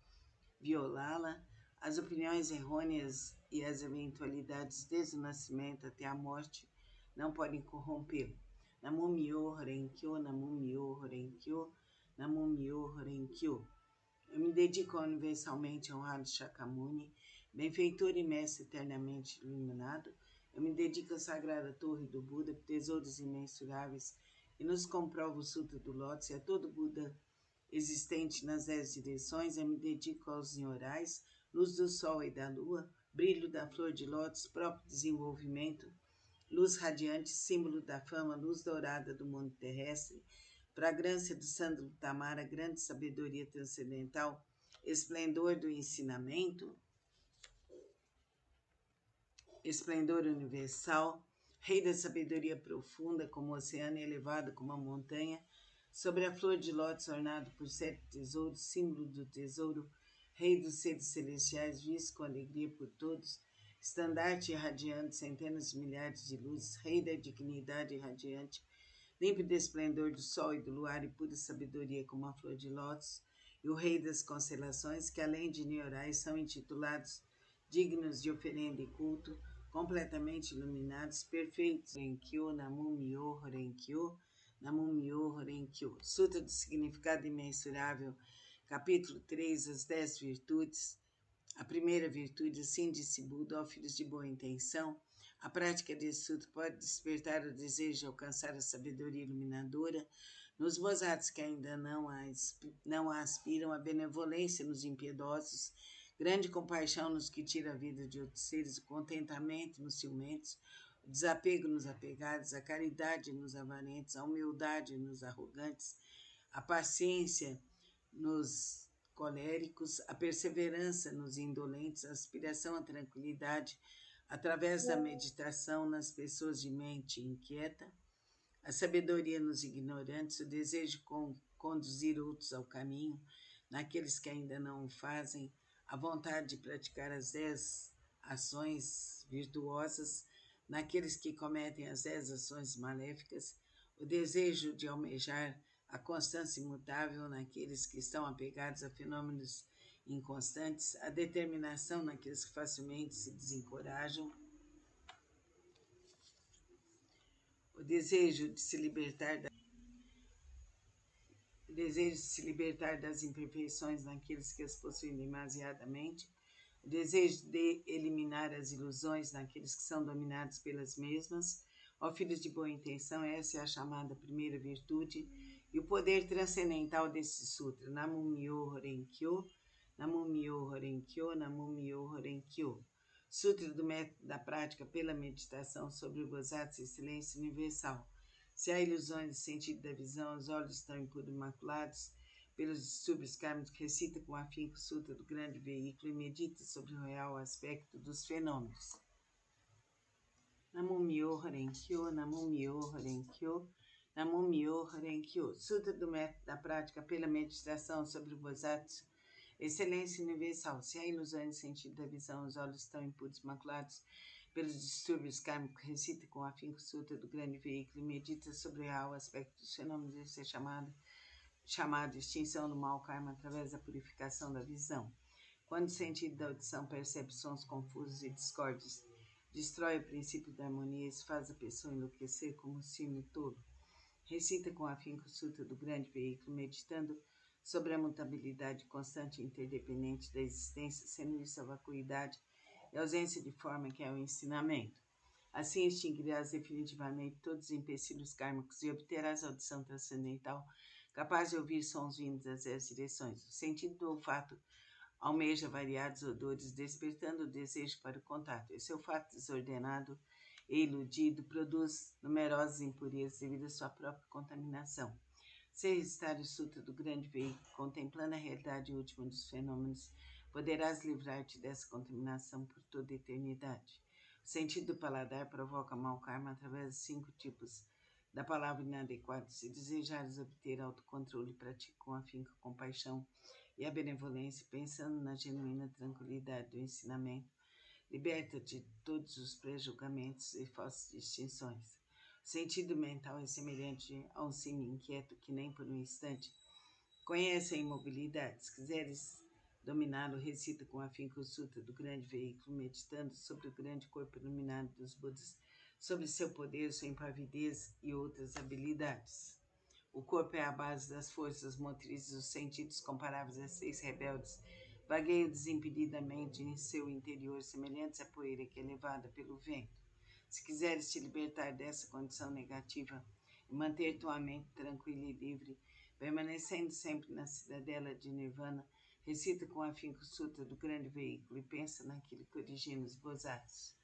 violá-la. As opiniões errôneas e as eventualidades desde o nascimento até a morte não podem corrompê-la. Namo Myoho Renge-kyo, Namo Myoho Renge-kyo, Namo Myoho Renge-kyo. Eu me dedico ao universalmente honrado Shakyamuni, benfeitor e mestre eternamente iluminado. Eu me dedico à sagrada torre do Buda, tesouros imensuráveis, e nos comprova o Sutra do Lótus e a todo Buda existente nas 10 direções. Eu me dedico aos nhorais, luz do sol e da lua, brilho da flor de lótus, próprio desenvolvimento, luz radiante, símbolo da fama, luz dourada do mundo terrestre, fragrância do sândalo tamara, grande sabedoria transcendental, esplendor do ensinamento, esplendor universal, rei da sabedoria profunda, como o oceano e elevado como a montanha, sobre a flor de lótus ornado por 7 tesouros, símbolo do tesouro, rei dos seres celestiais, visto com alegria por todos, estandarte irradiante, centenas de milhares de luzes, rei da dignidade irradiante, límpido esplendor do sol e do luar e pura sabedoria como a flor de lótus, e o rei das constelações, que além de niorais são intitulados dignos de oferenda e culto, completamente iluminados, perfeitos. Renge-kyo, Namo Myoho Renge-kyo, Namo Myoho Renge-kyo. Sutra do Significado Imensurável, capítulo 3, as 10 virtudes. A primeira virtude, assim disse Buda, ó filhos de boa intenção, a prática desse sutra pode despertar o desejo de alcançar a sabedoria iluminadora nos bons atos que ainda não a aspiram, a benevolência nos impiedosos, grande compaixão nos que tira a vida de outros seres, o contentamento nos ciumentos, o desapego nos apegados, a caridade nos avarentos, a humildade nos arrogantes, a paciência nos coléricos, a perseverança nos indolentes, a aspiração à tranquilidade através da meditação nas pessoas de mente inquieta, a sabedoria nos ignorantes, o desejo de conduzir outros ao caminho, naqueles que ainda não o fazem, a vontade de praticar as 10 ações virtuosas naqueles que cometem as 10 ações maléficas, o desejo de almejar a constância imutável naqueles que estão apegados a fenômenos inconstantes, a determinação naqueles que facilmente se desencorajam, o desejo de se libertar das imperfeições naqueles que as possuem demasiadamente, o desejo de eliminar as ilusões naqueles que são dominados pelas mesmas. Ó filhos de boa intenção, essa é a chamada primeira virtude e o poder transcendental desse sutra. Namo Myoho Renge-kyo, Namo Myoho Renge-kyo, Namo Myoho Renge-kyo. Sutra do método da prática pela meditação sobre o Bodhisattva Excelência Universal. Se há ilusões no sentido da visão, os olhos estão impuros e imaculados pelos distúrbios kármicos, recita com afinco o Sutra do grande veículo e medita sobre o real aspecto dos fenômenos. Namo Myoho Renge-kyo, Namo Myoho Renge-kyo, Namo Myoho Renge-kyo. Sutra do método da prática pela meditação sobre o Bodhisattva Excelência Universal. Se há ilusões no sentido da visão, os olhos estão impuros e imaculados pelos distúrbios kármicos, recita com afinco o Sutra do grande veículo e medita sobre o real aspecto dos fenômenos. Isso é chamado extinção do mau karma através da purificação da visão. Quando o sentido da audição percebe sons confusos e discordes, destrói o princípio da harmonia e faz a pessoa enlouquecer como um sino tolo. Recita com afinco o Sutra do grande veículo, meditando sobre a mutabilidade constante e interdependente da existência, sendo isso a vacuidade e a ausência de forma que é o ensinamento. Assim extinguirás definitivamente todos os empecilhos kármicos e obterás a audição transcendental, capaz de ouvir sons vindos das 10 direções. O sentido do olfato almeja variados odores, despertando o desejo para o contato. Esse olfato desordenado e iludido produz numerosas impurezas devido à sua própria contaminação. Se recitar o Sutra do grande veículo, contemplando a realidade última dos fenômenos, poderás livrar-te dessa contaminação por toda a eternidade. O sentido do paladar provoca mau karma através dos 5 tipos da palavra inadequada. Se desejares obter autocontrole, pratique com afinco a compaixão e a benevolência, pensando na genuína tranquilidade do ensinamento. Liberta-te de todos os pré-julgamentos e falsas distinções. O sentido mental é semelhante a um sino inquieto que nem por um instante conhece a imobilidade. Se quiseres dominá-lo, recita com afinco o Sutra do grande veículo, meditando sobre o grande corpo iluminado dos Budas, sobre seu poder, sua impavidez e outras habilidades. O corpo é a base das forças motrizes, os sentidos comparáveis a 6 rebeldes vagueiam desimpedidamente em seu interior, semelhantes à poeira que é levada pelo vento. Se quiseres te libertar dessa condição negativa e manter tua mente tranquila e livre, permanecendo sempre na cidadela de Nirvana, recita com afinco o Sutra do grande veículo e pensa naquilo que origina os Bodhisattvas.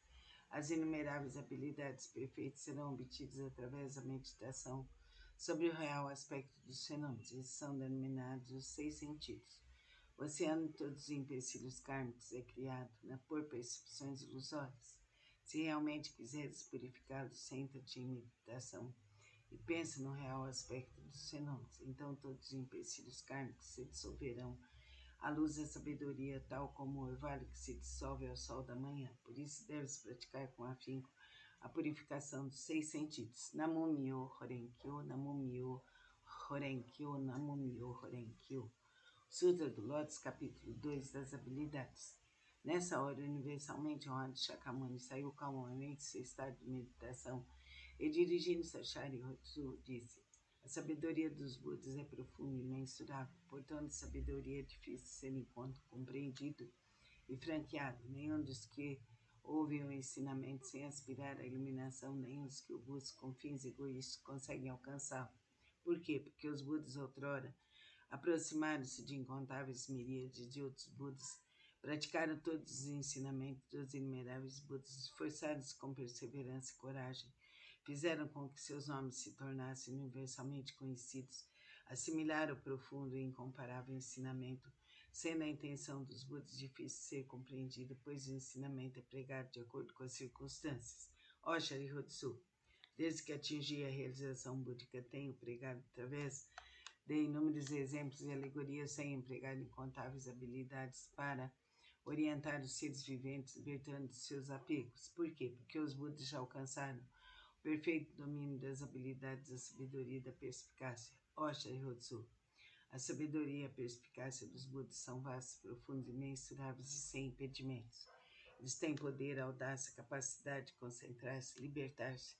As inumeráveis habilidades perfeitas serão obtidas através da meditação sobre o real aspecto dos fenômenos. Esses são denominados os 6 sentidos. O oceano de todos os empecilhos kármicos é criado por percepções ilusórias. Se realmente quiseres purificá-los, senta-te em meditação e pensa no real aspecto dos fenômenos. Então todos os empecilhos kármicos se dissolverão à luz da sabedoria, tal como o orvalho que se dissolve ao sol da manhã. Por isso deves praticar com afinco a purificação dos 6 sentidos. Namo Myoho Renge-kyo, Namo Myoho Renge-kyo, Namo Myoho Renge-kyo. Sutra do Lótus, capítulo 2 das habilidades. Nessa hora, universalmente honrado Shakyamuni saiu calmamente de seu estado de meditação e, dirigindo-se a Sharihatsu, disse: a sabedoria dos Budas é profunda e imensurável, portanto, sabedoria é difícil de ser compreendido e franqueado. Nenhum dos que ouvem o ensinamento sem aspirar à iluminação, nem os que o buscam com fins egoístas conseguem alcançá-lo. Por quê? Porque os Budas outrora aproximaram-se de incontáveis miríades de outros Budas, praticaram todos os ensinamentos dos inumeráveis Budas, esforçaram-se com perseverança e coragem, fizeram com que seus nomes se tornassem universalmente conhecidos, assimilaram o profundo e incomparável ensinamento, sendo a intenção dos Budas difícil de ser compreendida, pois o ensinamento é pregado de acordo com as circunstâncias. Ó Sharihatsu, desde que atingi a realização búdica, tenho pregado através de inúmeros exemplos e alegorias, sem empregar incontáveis habilidades para orientar os seres viventes, libertando de seus apegos. Por quê? Porque os Budas já alcançaram o perfeito domínio das habilidades da sabedoria e da perspicácia. Ó Sharihatsu, a sabedoria e a perspicácia dos Budas são vastos, profundos, imensuráveis e sem impedimentos. Eles têm poder, audácia, capacidade de concentrar-se, libertar-se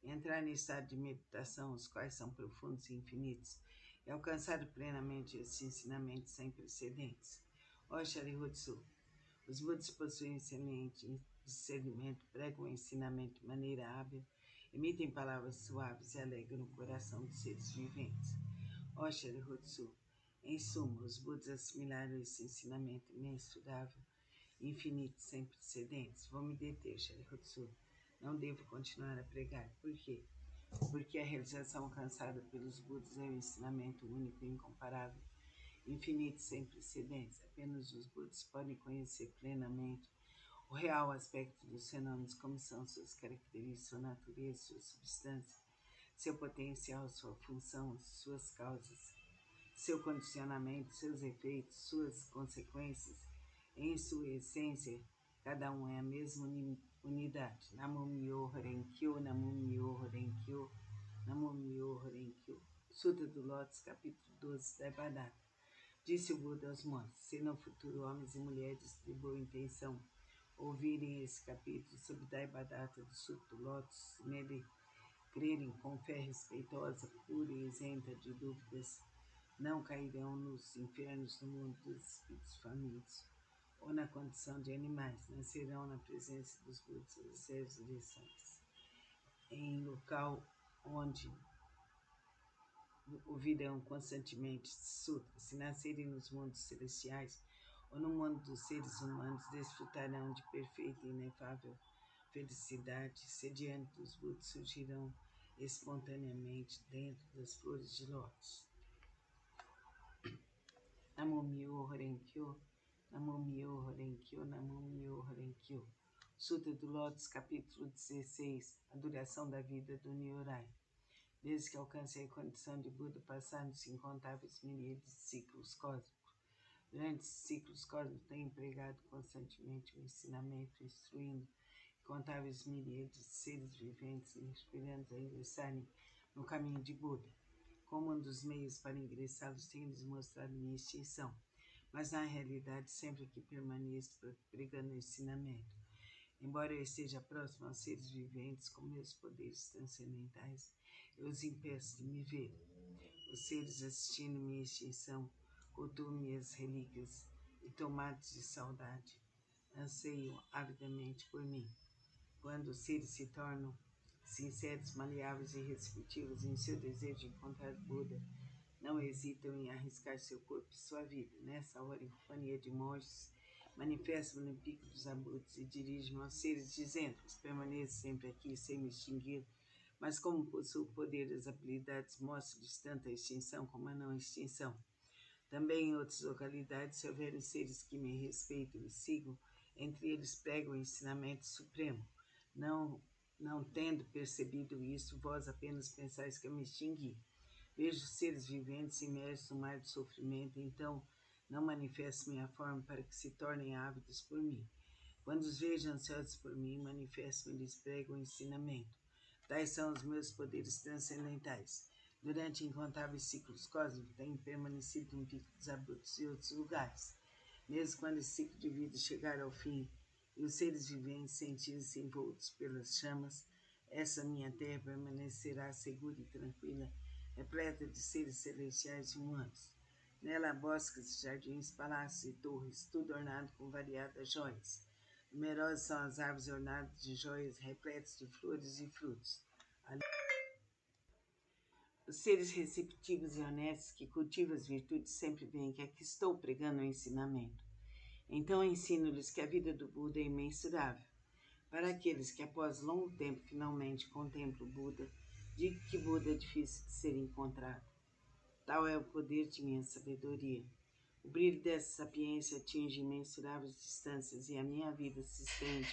e entrar em estado de meditação, os quais são profundos e infinitos, e alcançar plenamente esses ensinamentos sem precedentes. Ó Sharihatsu, os Budas possuem excelente discernimento, pregam o ensinamento de maneira hábil, emitem palavras suaves e alegram o coração dos seres viventes. Ó Sharihatsu, em suma, os Budas assimilaram esse ensinamento imensurável, infinito, sem precedentes. Vou me deter, Sharihatsu. Não devo continuar a pregar. Por quê? Porque a realização alcançada pelos Budas é um ensinamento único e incomparável, infinito, sem precedentes. Apenas os Budas podem conhecer plenamente o real aspecto dos fenômenos, como são suas características, sua natureza, sua substância, seu potencial, sua função, suas causas, seu condicionamento, seus efeitos, suas consequências. Em sua essência, cada um é a mesma unidade. Namo Myoho Renge-kyo, Namo Myoho Renge-kyo, Namo Myoho Renge-kyo. Sutra do Lótus, capítulo 12, Daibadata. Disse o Buda aos monges: se no futuro homens e mulheres de boa intenção ouvirem esse capítulo sobre Daibadata do Sutra do Lótus, nele crerem com fé respeitosa, pura e isenta de dúvidas, não cairão nos infernos do mundo dos espíritos famintos, ou na condição de animais, nascerão na presença dos Budas das 10 direções, em local onde ouvirão constantemente sutra. Se nascerem nos mundos celestiais ou no mundo dos seres humanos, desfrutarão de perfeita e inefável felicidade. Sediante dos Budas surgirão espontaneamente dentro das flores de lótus. Namo Myoho Renge-kyo, Namo Myoho Renge-kyo, Namo Myoho Renge-kyo. Sutra do Lótus, capítulo 16, a duração da vida do Nyorai. Desde que alcancei a condição de Buda, passaram-se incontáveis miríades de ciclos cósmicos. Durante esses ciclos cósmicos, tenho empregado constantemente o ensinamento, instruindo incontáveis miríades de seres viventes e inspirando a ingressarem no caminho de Buda. Como um dos meios para ingressá-los, tenho-lhes mostrado minha extinção, mas na realidade, sempre que permaneço pregando o ensinamento, embora eu esteja próximo aos seres viventes com meus poderes transcendentais, eu os impeço de me ver. Os seres assistindo minha extinção cultuam minhas relíquias e, tomados de saudade, anseiam avidamente por mim. Quando os seres se tornam sinceros, maleáveis e receptivos em seu desejo de encontrar Buda, não hesitam em arriscar seu corpo e sua vida. Nessa hora, em companhia de monges, manifesto-me no pico dos abutres e dirijo-me aos seres, dizendo-lhes: permaneço sempre aqui sem me extinguir, mas como possuo o poder das habilidades, mostro-lhes tanto a extinção como a não extinção. Também em outras localidades, se houverem seres que me respeitam e sigam, entre eles prego o ensinamento supremo. Não tendo percebido isso, vós apenas pensais que eu me extingui. Vejo seres viventes imersos no mar de sofrimento, então não manifesto minha forma para que se tornem ávidos por mim. Quando os vejo ansiosos por mim, manifesto-me e lhes prego o ensinamento. Tais são os meus poderes transcendentais. Durante incontáveis ciclos cósmicos, tenho permanecido no pico dos abutres e outros lugares. Mesmo quando esse ciclo de vida chegar ao fim e os seres viventes sentirem-se envoltos pelas chamas, essa minha terra permanecerá segura e tranquila, repleta de seres celestiais e humanos. Nela há bosques, jardins, palácios e torres, tudo ornado com variadas joias. Numerosas são as árvores ornadas de joias, repletas de flores e frutos. Os seres receptivos e honestos que cultivam as virtudes sempre veem que aqui estou pregando o ensinamento. Então ensino-lhes que a vida do Buda é imensurável. Para aqueles que após longo tempo finalmente contemplam o Buda, digo que Buda é difícil de ser encontrado. Tal é o poder de minha sabedoria. O brilho dessa sapiência atinge imensuráveis distâncias e a minha vida se estende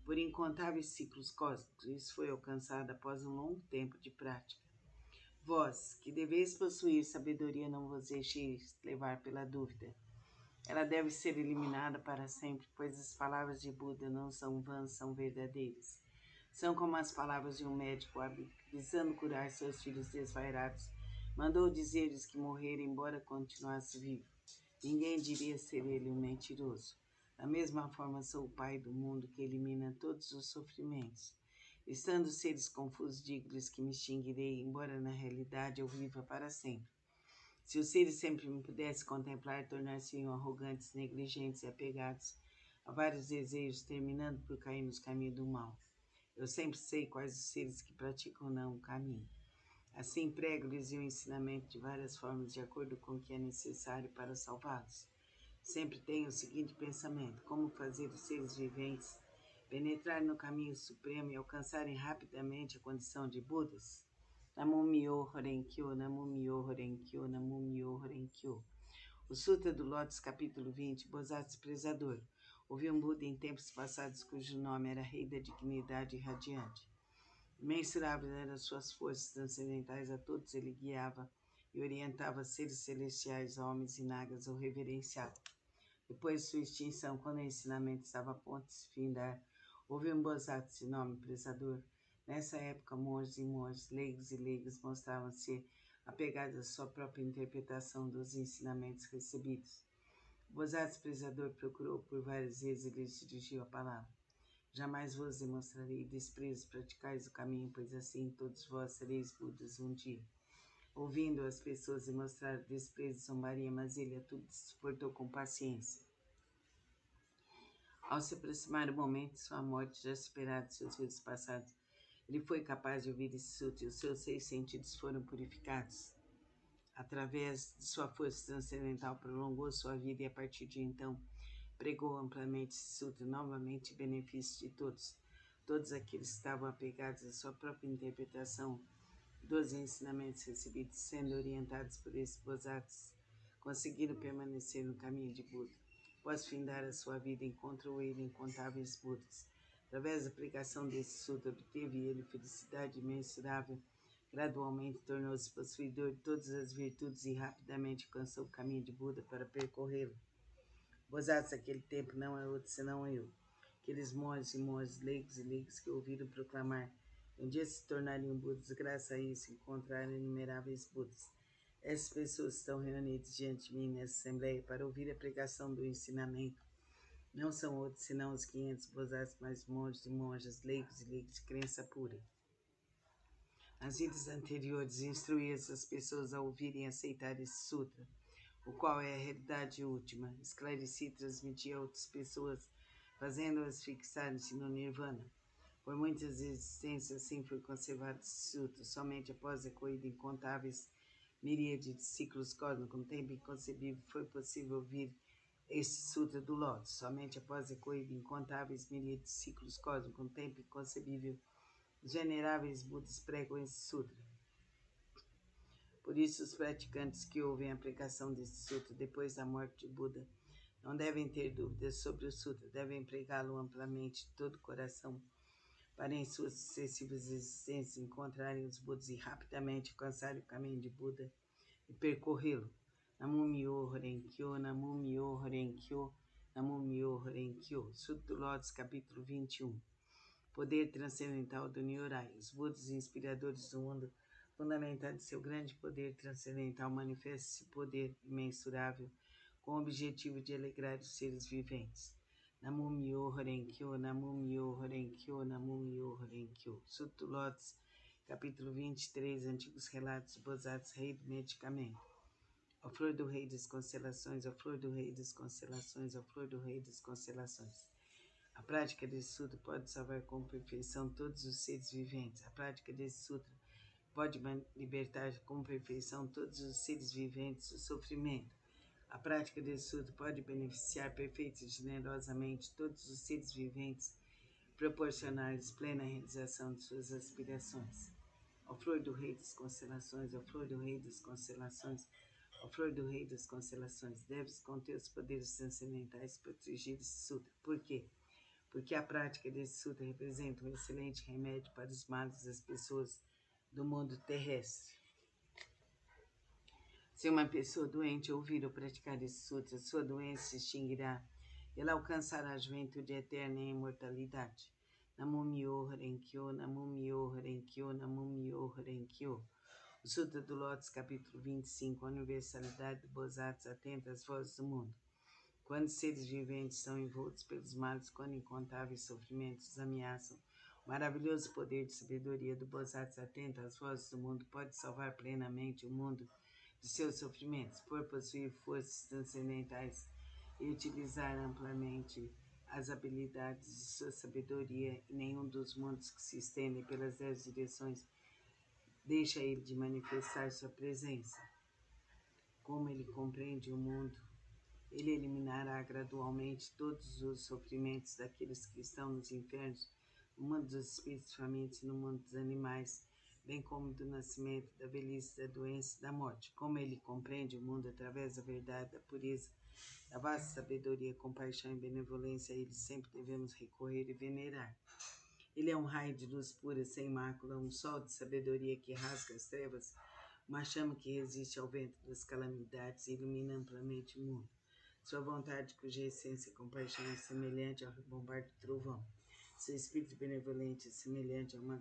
por incontáveis ciclos cósmicos. Isso foi alcançado após um longo tempo de prática. Vós, que deveis possuir sabedoria, não vos deixeis levar pela dúvida. Ela deve ser eliminada para sempre, pois as palavras de Buda não são vãs, são verdadeiras. São como as palavras de um médico visando curar seus filhos desvairados. Mandou dizer-lhes que morreram, embora continuasse vivo. Ninguém diria ser ele um mentiroso. Da mesma forma, sou o Pai do mundo que elimina todos os sofrimentos. Estando seres confusos, digo-lhes que me extinguirei, embora na realidade eu viva para sempre. Se os seres sempre me pudessem contemplar, tornar-se-iam arrogantes, negligentes e apegados a vários desejos, terminando por cair nos caminhos do mal. Eu sempre sei quais os seres que praticam ou não o caminho. Assim, prego-lhes o ensinamento de várias formas, de acordo com o que é necessário para salvá-los. Sempre tenho o seguinte pensamento: como fazer os seres viventes penetrar no caminho supremo e alcançarem rapidamente a condição de Budas? Namum-myoho Renge-kyo, Namum-myoho Renge-kyo, Namum-myoho Renge-kyo. O Sutra do Lótus, capítulo 20, Bodhisattva Desprezador. Houve um Buda em tempos passados cujo nome era Rei da Dignidade Radiante. Imensurável eram suas forças transcendentais, a todos ele guiava e orientava seres celestiais, homens e nagas o reverenciavam. Depois de sua extinção, quando o ensinamento estava a ponto de se findar, houve um Bodhisattva de nome Prezador. Nessa época, monges e monges, leigos e leigas mostravam-se apegados à sua própria interpretação dos ensinamentos recebidos. O Bodhisattva Desprezador procurou por várias vezes e lhes dirigiu a palavra. Jamais vos demonstrarei desprezo, praticais o caminho, pois assim todos vós sereis Budas um dia. Ouvindo as pessoas demonstrar desprezo e zombaria, mas ele a tudo suportou com paciência. Ao se aproximar o momento de sua morte, já superado de seus vidas passados, ele foi capaz de ouvir esse sutra e os seus 6 sentidos foram purificados. Através de sua força transcendental, prolongou sua vida e, a partir de então, pregou amplamente esse sutra, novamente em benefício de todos. Todos aqueles que estavam apegados à sua própria interpretação dos ensinamentos recebidos, sendo orientados por esses bodhisattvas, conseguiram permanecer no caminho de Buda. Após findar a sua vida, encontrou ele incontáveis Budas. Através da pregação desse sutra, obteve ele felicidade imensurável. Gradualmente tornou-se possuidor de todas as virtudes e rapidamente alcançou o caminho de Buda para percorrê-lo. Bodhisattva daquele tempo não é outro senão eu. Aqueles monges e monges, leigos e leigas que ouviram proclamar que um dia se tornariam Budas, graças a isso encontraram inumeráveis Budas. Essas pessoas estão reunidas diante de mim nessa assembleia para ouvir a pregação do ensinamento. Não são outros senão os 500 Bodhisattvas, mais monges e monjas, leigos e leigas de crença pura. Nas vidas anteriores, instruí essas pessoas a ouvirem e aceitar esse sutra, o qual é a realidade última. Esclareci e transmiti a outras pessoas, fazendo-as fixarem-se no Nirvana. Por muitas existências, assim foi conservado esse sutra. Somente após a corrida incontáveis miríades de ciclos cósmicos, um tempo inconcebível, foi possível ouvir este sutra do Lótus. Somente após a corrida incontáveis miríades de ciclos cósmicos, um tempo inconcebível, os veneráveis Budas pregam esse sutra. Por isso, os praticantes que ouvem a pregação desse sutra depois da morte de Buda não devem ter dúvidas sobre o sutra, devem pregá-lo amplamente de todo o coração, para em suas sucessivas existências encontrarem os Budas e rapidamente alcançarem o caminho de Buda e percorrê-lo. Namum-myoho Renge-kyo, Namum-myoho Renge-kyo, Namum-myoho Renge-kyo. Sutra do Lótus, capítulo 21. Poder transcendental do Nyorai. Os Budas inspiradores do mundo, fundamentado em seu grande poder transcendental, manifesta esse poder imensurável com o objetivo de alegrar os seres viventes. Namum-myoho Renge-kyo, Namum-myoho Renge-kyo, Namum-myoho Renge-kyo. Sutra do Lótus, capítulo 23, Antigos Relatos de Bodhisattvas, Rei do Medicamento. Ó flor do Rei das Constelações, ó flor do Rei das Constelações, ó flor do Rei das Constelações. A prática desse sutra pode salvar com perfeição todos os seres viventes. A prática desse sutra pode libertar com perfeição todos os seres viventes do sofrimento. A prática desse sutra pode beneficiar perfeita e generosamente todos os seres viventes, proporcionar-lhes plena realização de suas aspirações. Ó flor do Rei das Constelações, ó flor do Rei das Constelações, ó flor do Rei das Constelações, deves com teus poderes transcendentais proteger esse sutra. Por quê? Porque a prática desse sutra representa um excelente remédio para os males das pessoas do mundo terrestre. Se uma pessoa doente ouvir ou praticar esse sutra, sua doença se extinguirá. Ela alcançará a juventude eterna e a imortalidade. Namo Myoho Renkyo, Namo Myoho Renkyo, Namo Myoho Renkyo. O Sutra do Lótus, capítulo 25, a universalidade do Bodhisattva atenta às vozes do mundo. Quando os seres viventes são envoltos pelos males, quando incontáveis sofrimentos os ameaçam, o maravilhoso poder de sabedoria do Bodhisattva atenta às vozes do mundo pode salvar plenamente o mundo de seus sofrimentos, por possuir forças transcendentais e utilizar amplamente as habilidades de sua sabedoria, e nenhum dos mundos que se estendem pelas 10 direções deixa ele de manifestar sua presença. Como ele compreende o mundo, ele eliminará gradualmente todos os sofrimentos daqueles que estão nos infernos, no mundo dos espíritos famintos e no mundo dos animais, bem como do nascimento, da velhice, da doença e da morte. Como ele compreende o mundo através da verdade, da pureza, da vasta sabedoria, compaixão e benevolência, a ele sempre devemos recorrer e venerar. Ele é um raio de luz pura, sem mácula, um sol de sabedoria que rasga as trevas, uma chama que resiste ao vento das calamidades e ilumina amplamente o mundo. Sua vontade, cuja essência e compaixão é semelhante ao rebombar do trovão. Seu espírito benevolente é semelhante a uma